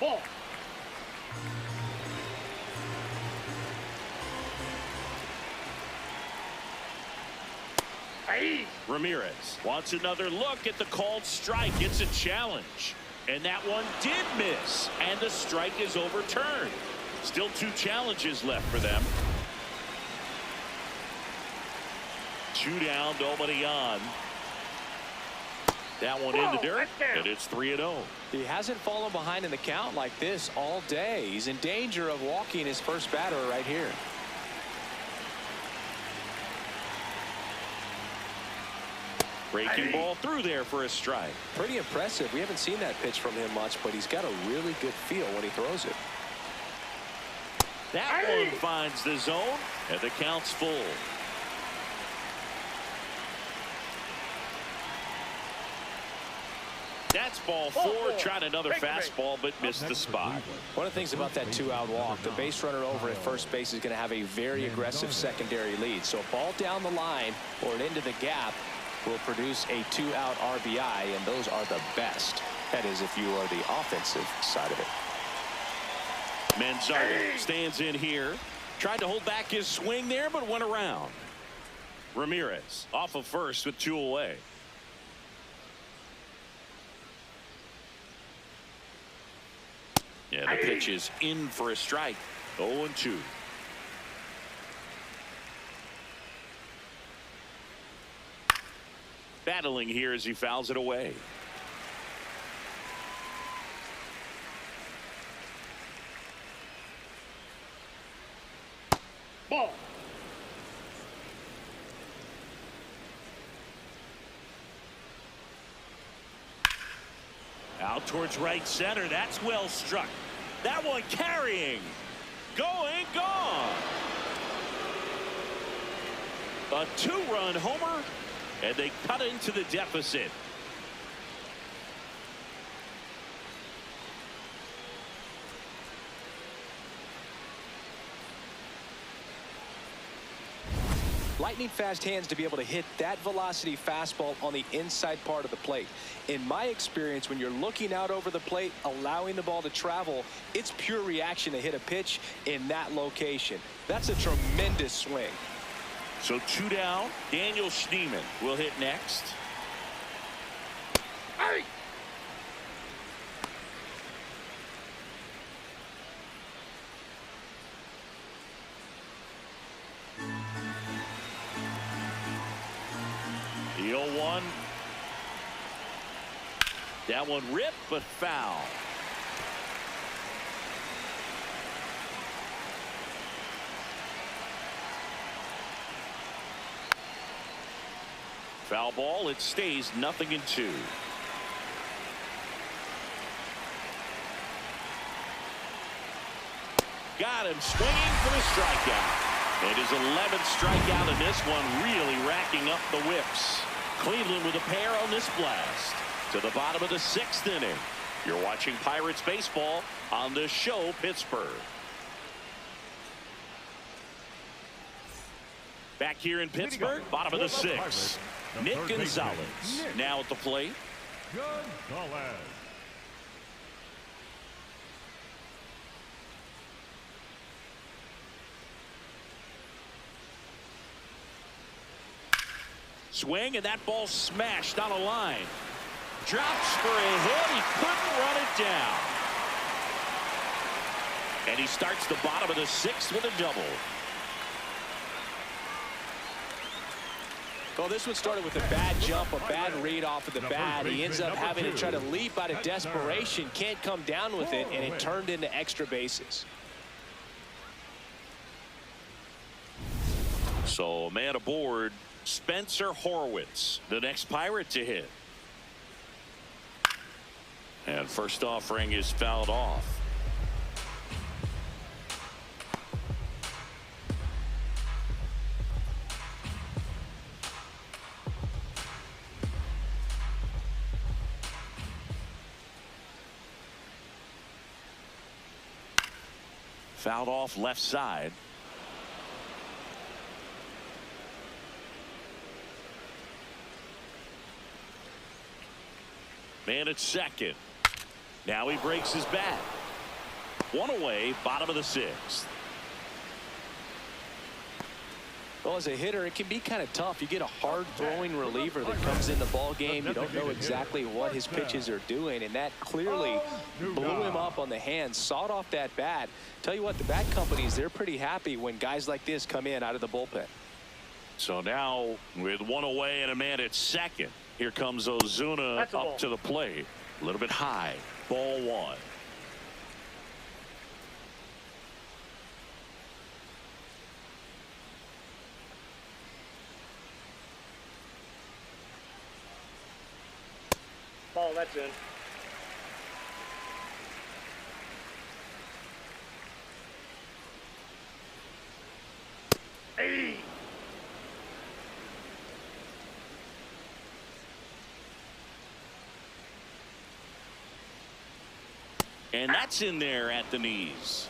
Ball.
Ramirez wants another look at the called strike. It's a challenge. And that one did miss. And the strike is overturned. Still 2 challenges left for them. 2 down, nobody on. That one in the dirt, and it's 3-0.
He hasn't fallen behind in the count like this all day. He's in danger of walking his first batter right here.
Breaking ball through there for a strike.
Pretty impressive. We haven't seen that pitch from him much, but he's got a really good feel when he throws it.
That one finds the zone, and the count's full. That's ball 4. Tried another fastball, but missed the spot.
One of the things about that 2-out walk, the base runner over at first base is going to have a very aggressive secondary lead. So a ball down the line or an into the gap will produce a 2-out RBI, and those are the best. That is, if you are the offensive side of it.
Manzardo stands in here. Tried to hold back his swing there, but went around. Ramirez off of first with 2 away. Yeah, the pitch is in for a strike. 0-2. Battling here as he fouls it away.
Ball.
Out towards right center. That's well struck. That one carrying. Going, gone. A 2-run homer, and they cut into the deficit.
Lightning fast hands to be able to hit that velocity fastball on the inside part of the plate. In my experience, when you're looking out over the plate, allowing the ball to travel, it's pure reaction to hit a pitch in that location. That's a tremendous swing.
So 2 down. Daniel Schneemann will hit next.
Hey!
The 0-1. That one ripped, but foul. Foul ball. It stays 0-2. Got him swinging for the strikeout. And his 11th strikeout in this one, really racking up the whips. Cleveland with a pair on this blast. To the bottom of the 6th inning. You're watching Pirates baseball on the show Pittsburgh. Back here in Pittsburgh, bottom of the sixth. Nick Gonzalez now at the plate.
Gonzalez.
Swing, and that ball smashed on a line. Drops for a hit. He couldn't run it down. And he starts the bottom of the sixth with a double.
Well, this one started with a bad jump, a bad read off of the bat. He ends up having to try to leap out of desperation, can't come down with it, and it turned into extra bases.
So a man aboard, Spencer Horwitz, the next Pirate to hit. And first offering is fouled off. Fouled off left side. Man at second. Now he breaks his bat. One away, bottom of the sixth.
Well, as a hitter, it can be kind of tough. You get a hard throwing reliever that comes in the ball game. You don't know exactly what his pitches are doing, and that clearly blew him up on the hands, sawed off that bat. Tell you what, the bat companies, they're pretty happy when guys like this come in out of the bullpen.
So now with one away and a man at second, here comes Ozuna up to the plate. A little bit high. Ball one.
Ball, that's in. Hey!
And that's in there at the knees.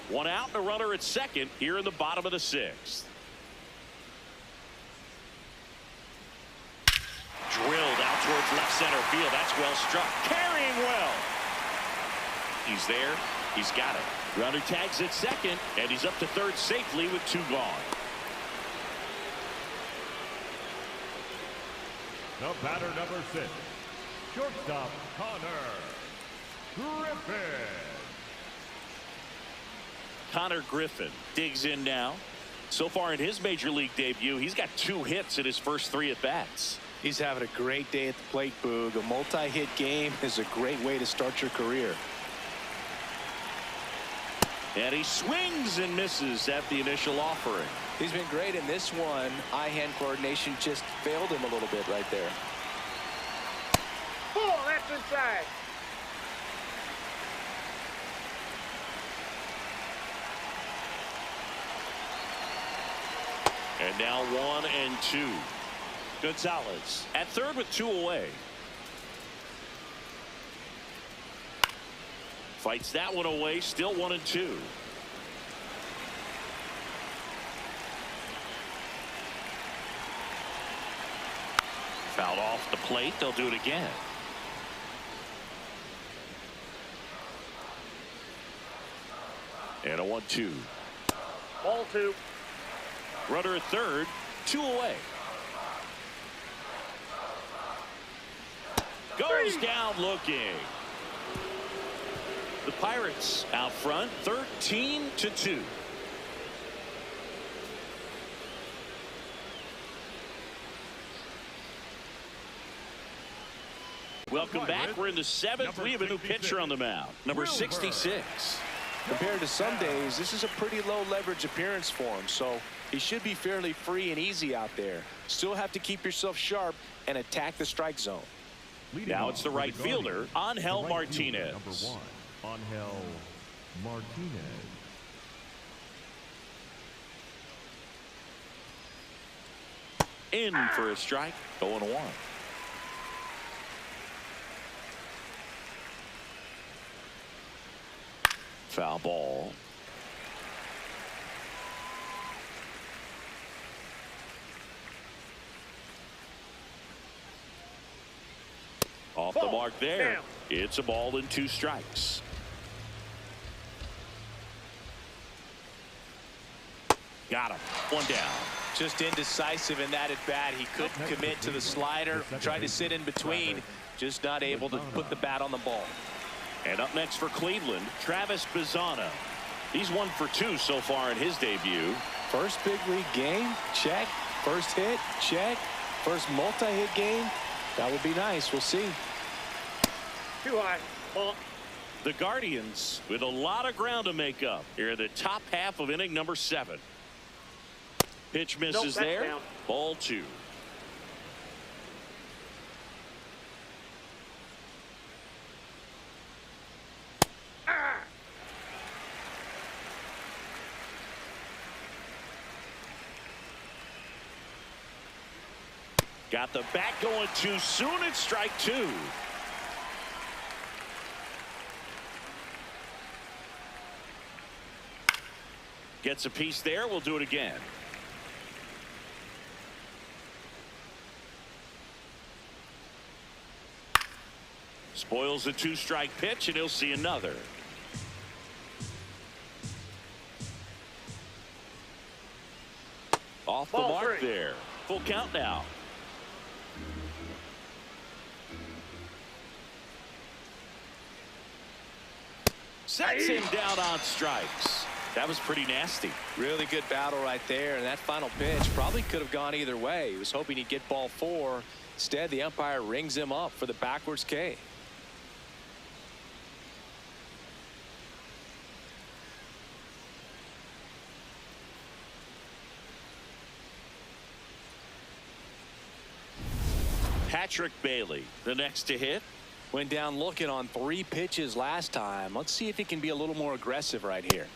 One out and a runner at second here in the bottom of the sixth. Drilled out towards left center field. That's well struck. Carrying well. He's there. He's got it. Runner tags at second, and he's up to third safely with two gone.
The batter, number 6, shortstop
Connor Griffin digs in now. So far in his major league debut, he's got 2 hits in his first 3 at-bats.
He's having a great day at the plate, Boog. A multi-hit game is a great way to start your career.
And he swings and misses at the initial offering.
He's been great in this one. Eye-hand coordination just failed him a little bit right there.
Ball, that's inside.
And now 1 and 2. Gonzalez at third with 2 away. Fights that one away, still 1 and 2. Fouled off the plate. They'll do it again. And a 1-2.
Ball 2.
Runner at third, 2 away. Goes down looking. The Pirates out front 13-2. Welcome back. We're in the 7th. We have a new pitcher on the mound, number 66.
Compared to some days, this is a pretty low leverage appearance for him, so he should be fairly free and easy out there. Still have to keep yourself sharp and attack the strike zone.
Now it's the right fielder, Angel Martinez.
Number 1, Angel Martinez.
In for a strike, 0-1. Foul ball. mark there. It's a ball and 2 strikes. Got him. 1 down.
Just indecisive in that at bat. He couldn't commit to the slider. Tried to sit in between. Just not able to put the bat on the ball.
And up next for Cleveland, Travis Bazzana. He's 1 for 2 so far in his debut.
First big league game, check. First hit, check. First multi-hit game, that would be nice. We'll see.
Too high. Ball.
The Guardians with a lot of ground to make up here in the top half of inning number 7. Pitch misses there.
Down.
Ball 2. Got the bat going too soon. It's strike 2. Gets a piece there. We'll do it again. Spoils the 2-strike pitch, and he'll see another. Off the mark there. Full count now. Sets him down on strikes. That was pretty nasty.
Really good battle right there, and that final pitch probably could have gone either way. He was hoping he'd get ball 4. Instead, the umpire rings him up for the backwards K.
Patrick Bailey, the next to hit.
Went down looking on 3 pitches last time. Let's see if he can be a little more aggressive right here.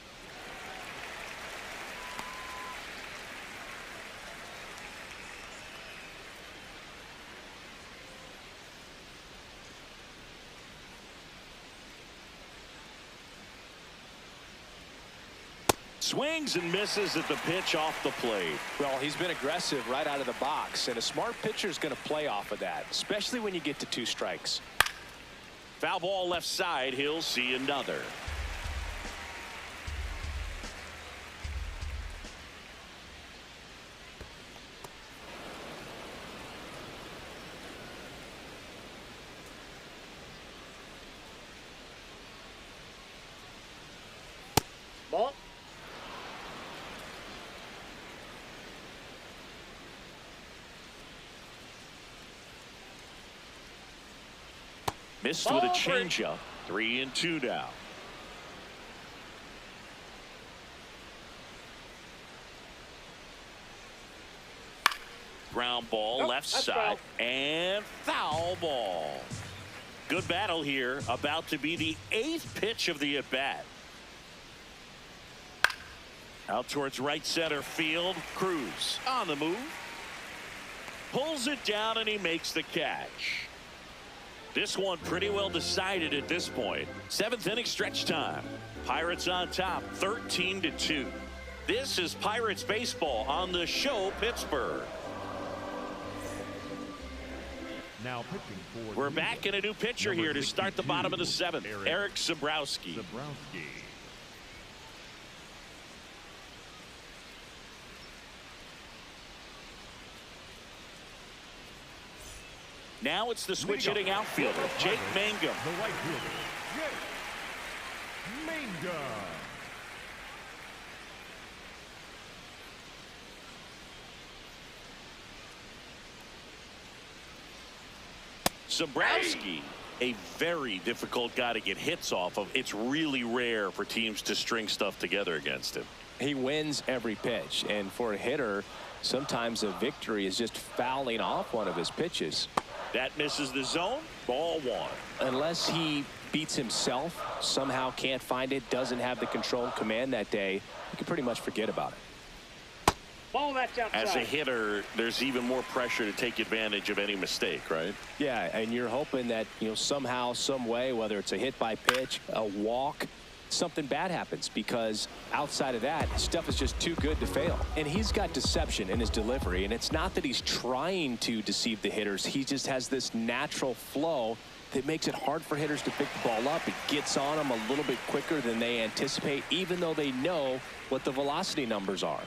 Swings and misses at the pitch off the plate.
Well, he's been aggressive right out of the box, and a smart pitcher is going to play off of that, especially when you get to 2 strikes.
Foul ball left side. He'll see another.
Ball.
Missed with a changeup. 3-2 now. Ground ball left side and foul ball. Good battle here. About to be the 8th pitch of the at bat. Out towards right center field. Cruz on the move. Pulls it down and he makes the catch. This one pretty well decided at this point. 7th inning stretch time. Pirates on top 13-2. This is Pirates baseball on the show Pittsburgh.
Now pitching for
We're back in a new pitcher here to start the bottom of the 7th. Eric Zabrowski. Now it's the switch hitting outfielder, Jake Mangum.
The right fielder, Jake Mangum.
Zabrowski, a very difficult guy to get hits off of. It's really rare for teams to string stuff together against him.
He wins every pitch, and for a hitter, sometimes a victory is just fouling off one of his pitches.
That misses the zone. Ball 1.
Unless he beats himself, somehow can't find it, doesn't have the control and command that day, you can pretty much forget about it.
Ball that's outside.
As a hitter, there's even more pressure to take advantage of any mistake, right?
Yeah, and you're hoping that, somehow, some way, whether it's a hit by pitch, a walk, something bad happens, because outside of that, stuff is just too good to fail. And he's got deception in his delivery, and it's not that he's trying to deceive the hitters. He just has this natural flow that makes it hard for hitters to pick the ball up. It gets on them a little bit quicker than they anticipate, even though they know what the velocity numbers are.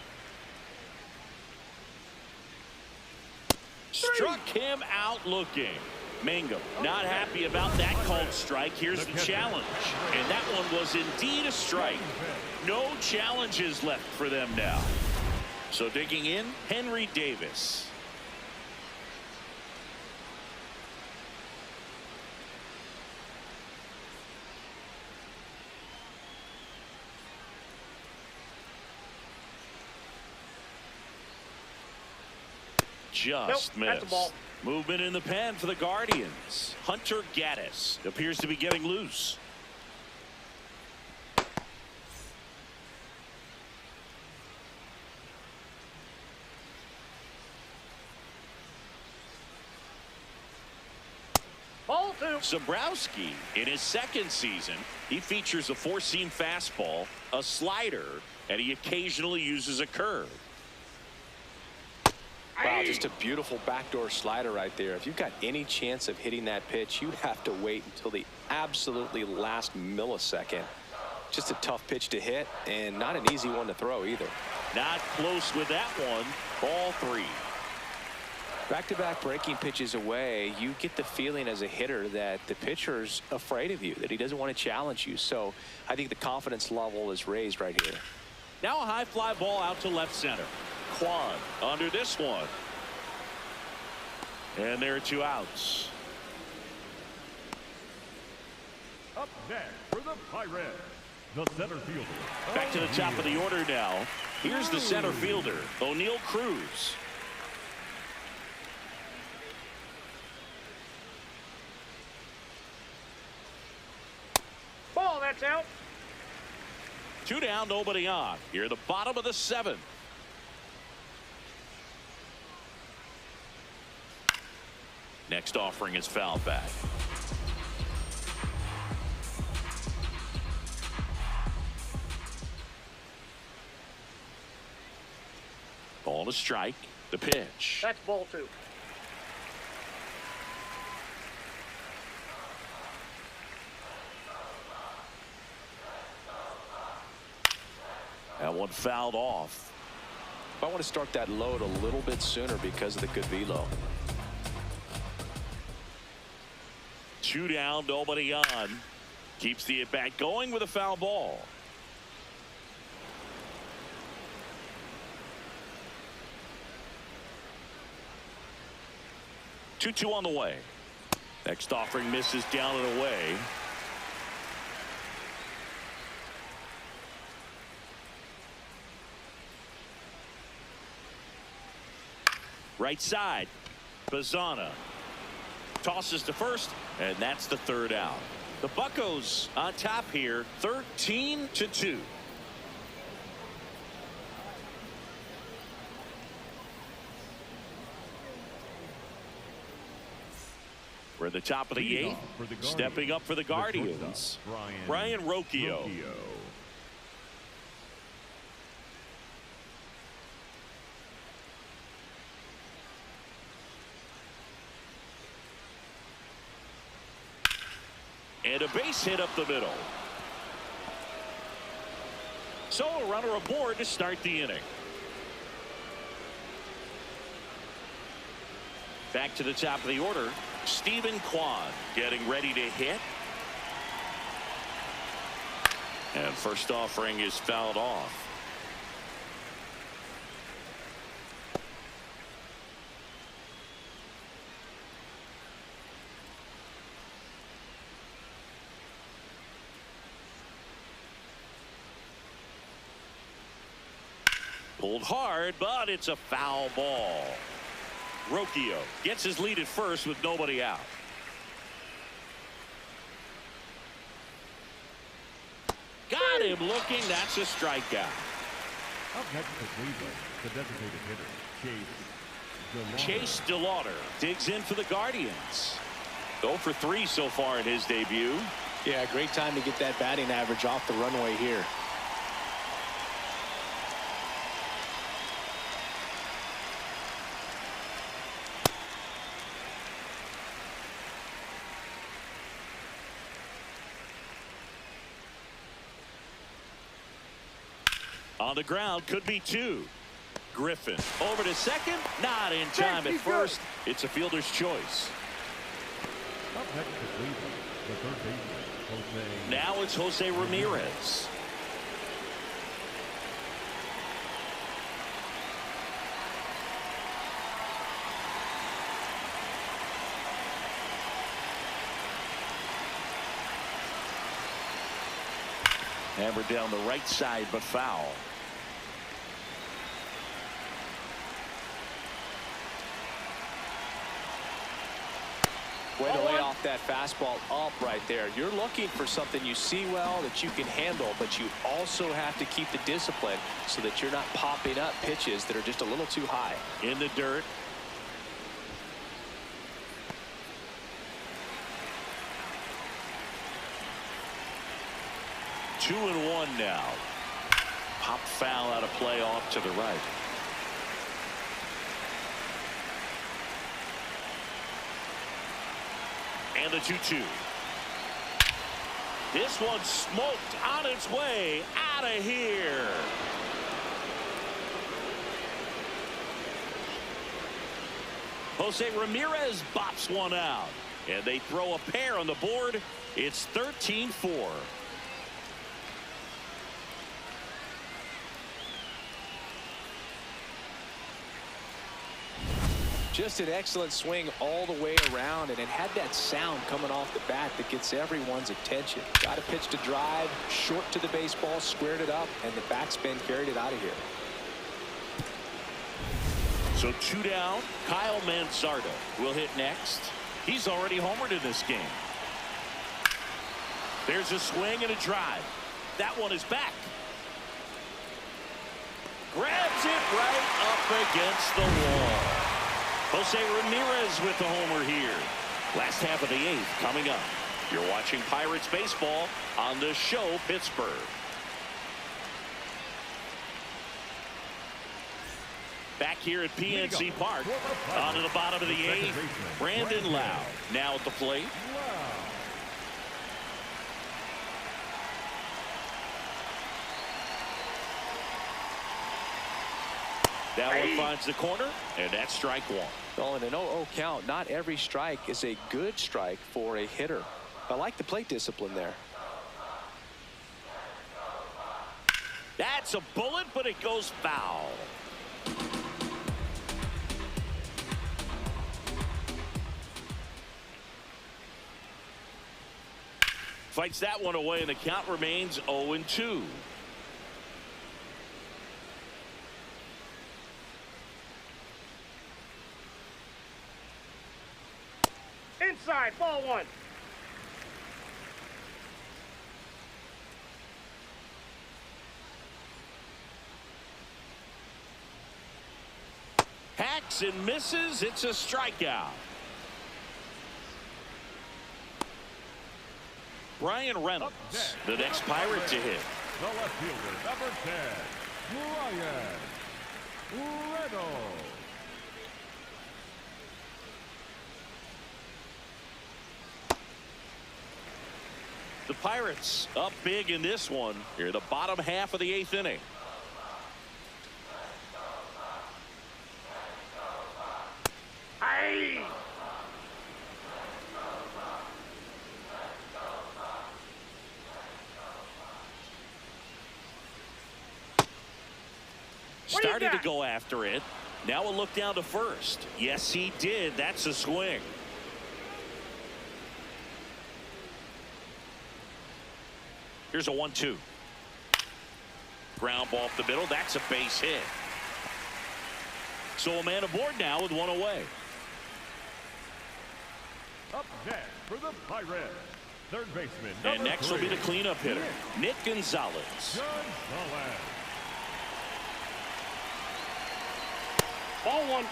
Struck him out looking. Mangum not happy about that called strike. Here's the challenge. And that one was indeed a strike. No challenges left for them now. So digging in, Henry Davis. Just
Nope, that's a ball.
missed. Movement in the pen for the Guardians. Hunter Gaddis appears to be getting loose.
Ball 2.
Zabrowski, in his second season, he features a four-seam fastball, a slider, and he occasionally uses a curve.
Wow, just a beautiful backdoor slider right there. If you've got any chance of hitting that pitch, you have to wait until the absolutely last millisecond. Just a tough pitch to hit, and not an easy one to throw either.
Not close with that one. Ball 3.
Back-to-back breaking pitches away, you get the feeling as a hitter that the pitcher's afraid of you, that he doesn't want to challenge you. So I think the confidence level is raised right here.
Now a high fly ball out to left center. Kwan under this one. And there are 2 outs.
Up next for the Pirates, the center fielder.
Back to the top of the order now. Here's the center fielder, O'Neal Cruz.
Ball, that's out.
2 down, nobody on. Here at the bottom of the 7th. Next offering is fouled back. Ball to strike. The pitch.
That's ball 2.
That one fouled off.
I want to start that load a little bit sooner because of the good velo.
2 down, nobody on. Keeps the at-bat going with a foul ball. Two on the way. Next offering misses down and away. Right side. Bazana tosses to first, and that's the 3rd out. The Buccos on top here, 13-2. We're at the top of the 8th. Stepping up for the Guardians, Brian Rocchio. And a base hit up the middle. So a runner aboard to start the inning. Back to the top of the order. Stephen Kwan getting ready to hit. And first offering is fouled off. Pulled hard, but it's a foul ball. Rocchio gets his lead at first with nobody out. Got him looking. That's a strikeout.
Up next for Cleveland, the designated hitter,
Chase DeLauder digs in for the Guardians. 0 for 3 so far in his debut.
Yeah, great time to get that batting average off the runway here.
On the ground, could be 2. Griffin over to second, not in time at first. It's a fielder's choice.
Up next to Cleveland, the third baseman, Jose.
Now it's Jose Ramirez. Hammered down the right side, but foul.
Way to lay off that fastball up right there. You're looking for something you see well that you can handle, but you also have to keep the discipline so that you're not popping up pitches that are just a little too high.
In the dirt. Two and one now. Pop foul out of play off to the right. And the 2-2. This one smoked on its way out of here. Jose Ramirez bops one out. And they throw a pair on the board. It's 13-4.
Just an excellent swing all the way around, and it had that sound coming off the bat that gets everyone's attention. Got a pitch to drive, short to the baseball, squared it up, and the backspin carried it out of here.
So 2 down. Kyle Manzardo will hit next. He's already homered in this game. There's a swing and a drive. That one is back. Grabs it right up against the wall. Jose Ramirez with the homer here. Last half of the 8th coming up. You're watching Pirates baseball on the show Pittsburgh. Back here at PNC Park. On to the bottom of the 8th. Brandon Lau now at the plate. That one finds the corner, and that's strike 1.
Well, in an 0-0 count, not every strike is a good strike for a hitter. I like the plate discipline there.
That's a bullet, but it goes foul. Fights that one away, and the count remains 0-2.
Inside, ball 1.
Hacks and misses. It's a strikeout. Brian Reynolds, the next Pirate to hit.
The left fielder, number 10, Brian Reynolds.
The Pirates up big in this one. Here, the bottom half of the 8th inning.
Hey!
Started to go after it. Now a look down to first. Yes, he did. That's a swing. Here's a 1-2. Ground ball up the middle. That's a base hit. So a man aboard now with one away.
Up next for the Pirates, third baseman,
And next
3,
will be the cleanup hitter, Nick Gonzalez.
Gonzalez.
Ball 1.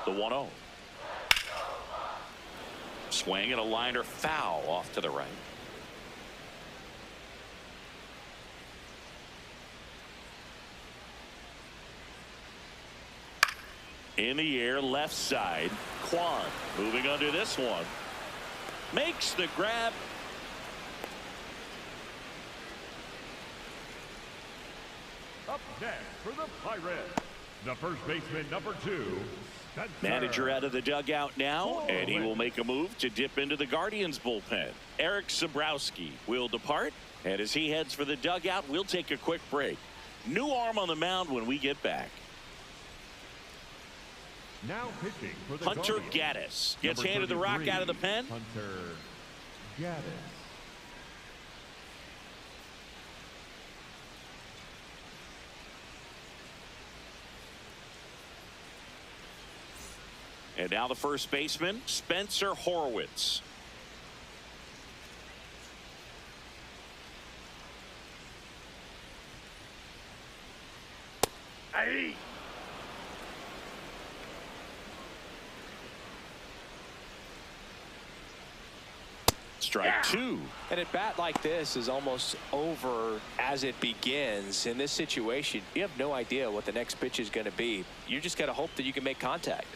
The 1-0. Swing and a liner foul off to the right. In the air, left side. Kwan moving under this one. Makes the grab.
Up next for the Pirates, the first baseman, number 2, Spencer.
Manager out of the dugout now, and he will make a move to dip into the Guardians bullpen. Eric Sabrowski will depart, and as he heads for the dugout, we'll take a quick break. New arm on the mound when we get back.
Now pitching for the
Hunter
Guardians,
Gaddis gets
number
handed the rock
33,
out of the pen.
Hunter Gaddis.
And now the first baseman, Spencer Horwitz.
Aye.
Strike 2.
And at bat like this is almost over as it begins. In this situation, you have no idea what the next pitch is going to be. You just got to hope that you can make contact.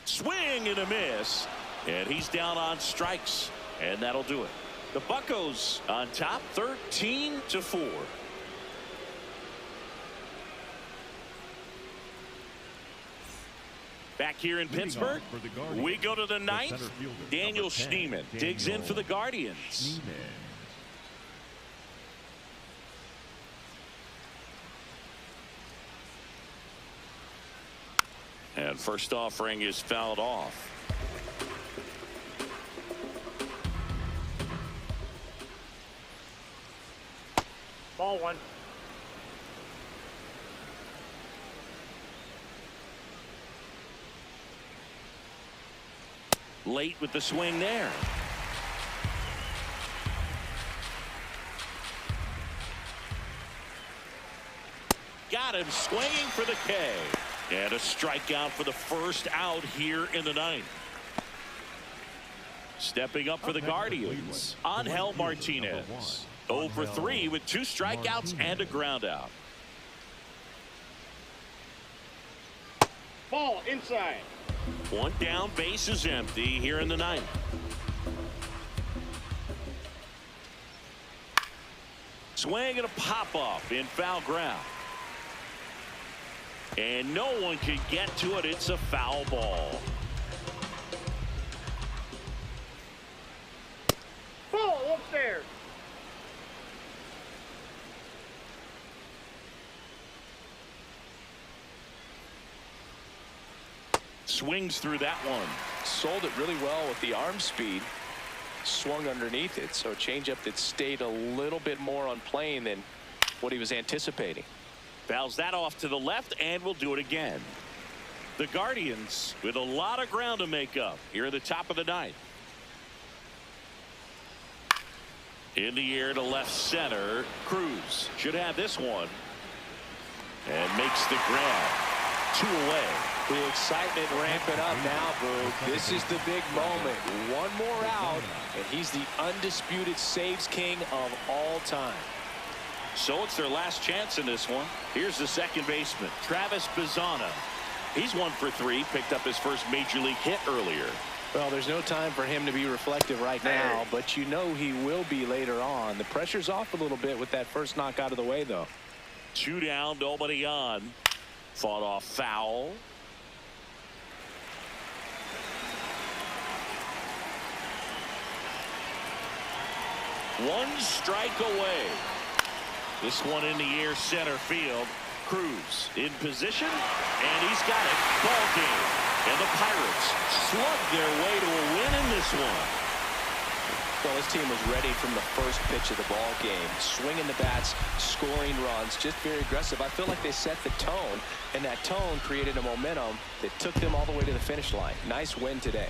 Swing and a miss, and he's down on strikes, and that'll do it. The Buccos on top, 13-4. Back here in Pittsburgh, we go to the ninth. Daniel Schneemann digs in for the Guardians. And first offering is fouled off.
Ball 1.
Late with the swing there. Got him swinging for the K. And a strikeout for the first out here in the ninth. Stepping up for the Guardians, Angel Martinez. 0 for 3 with 2 strikeouts and a ground out.
Ball inside.
One down, base is empty here in the ninth. Swing and a pop-off in foul ground. And no one can get to it. It's a foul ball.
Ball upstairs.
Swings through that one.
Sold it really well with the arm speed. Swung underneath it, so a changeup that stayed a little bit more on plane than what he was anticipating.
Fouls that off to the left, and will do it again. The Guardians with a lot of ground to make up here at the top of the ninth. In the air to left center. Cruz should have this one. And makes the grab. 2 away.
The excitement ramping up now, Boo. This is the big moment. One more out, and he's the undisputed saves king of all time.
So it's their last chance in this one. Here's the second baseman, Travis Bazzana. He's 1 for 3, picked up his first major league hit earlier.
Well, there's no time for him to be reflective right now, but you know he will be later on. The pressure's off a little bit with that first knock out of the way, though.
2 down, nobody on. Fought off foul. One strike away. This one in the air center field. Cruz in position, and he's got it. Ball game. And the Pirates slug their way to a win in this one.
Well, this team was ready from the first pitch of the ball game. Swinging the bats, scoring runs, just very aggressive. I feel like they set the tone, and that tone created a momentum that took them all the way to the finish line. Nice win today.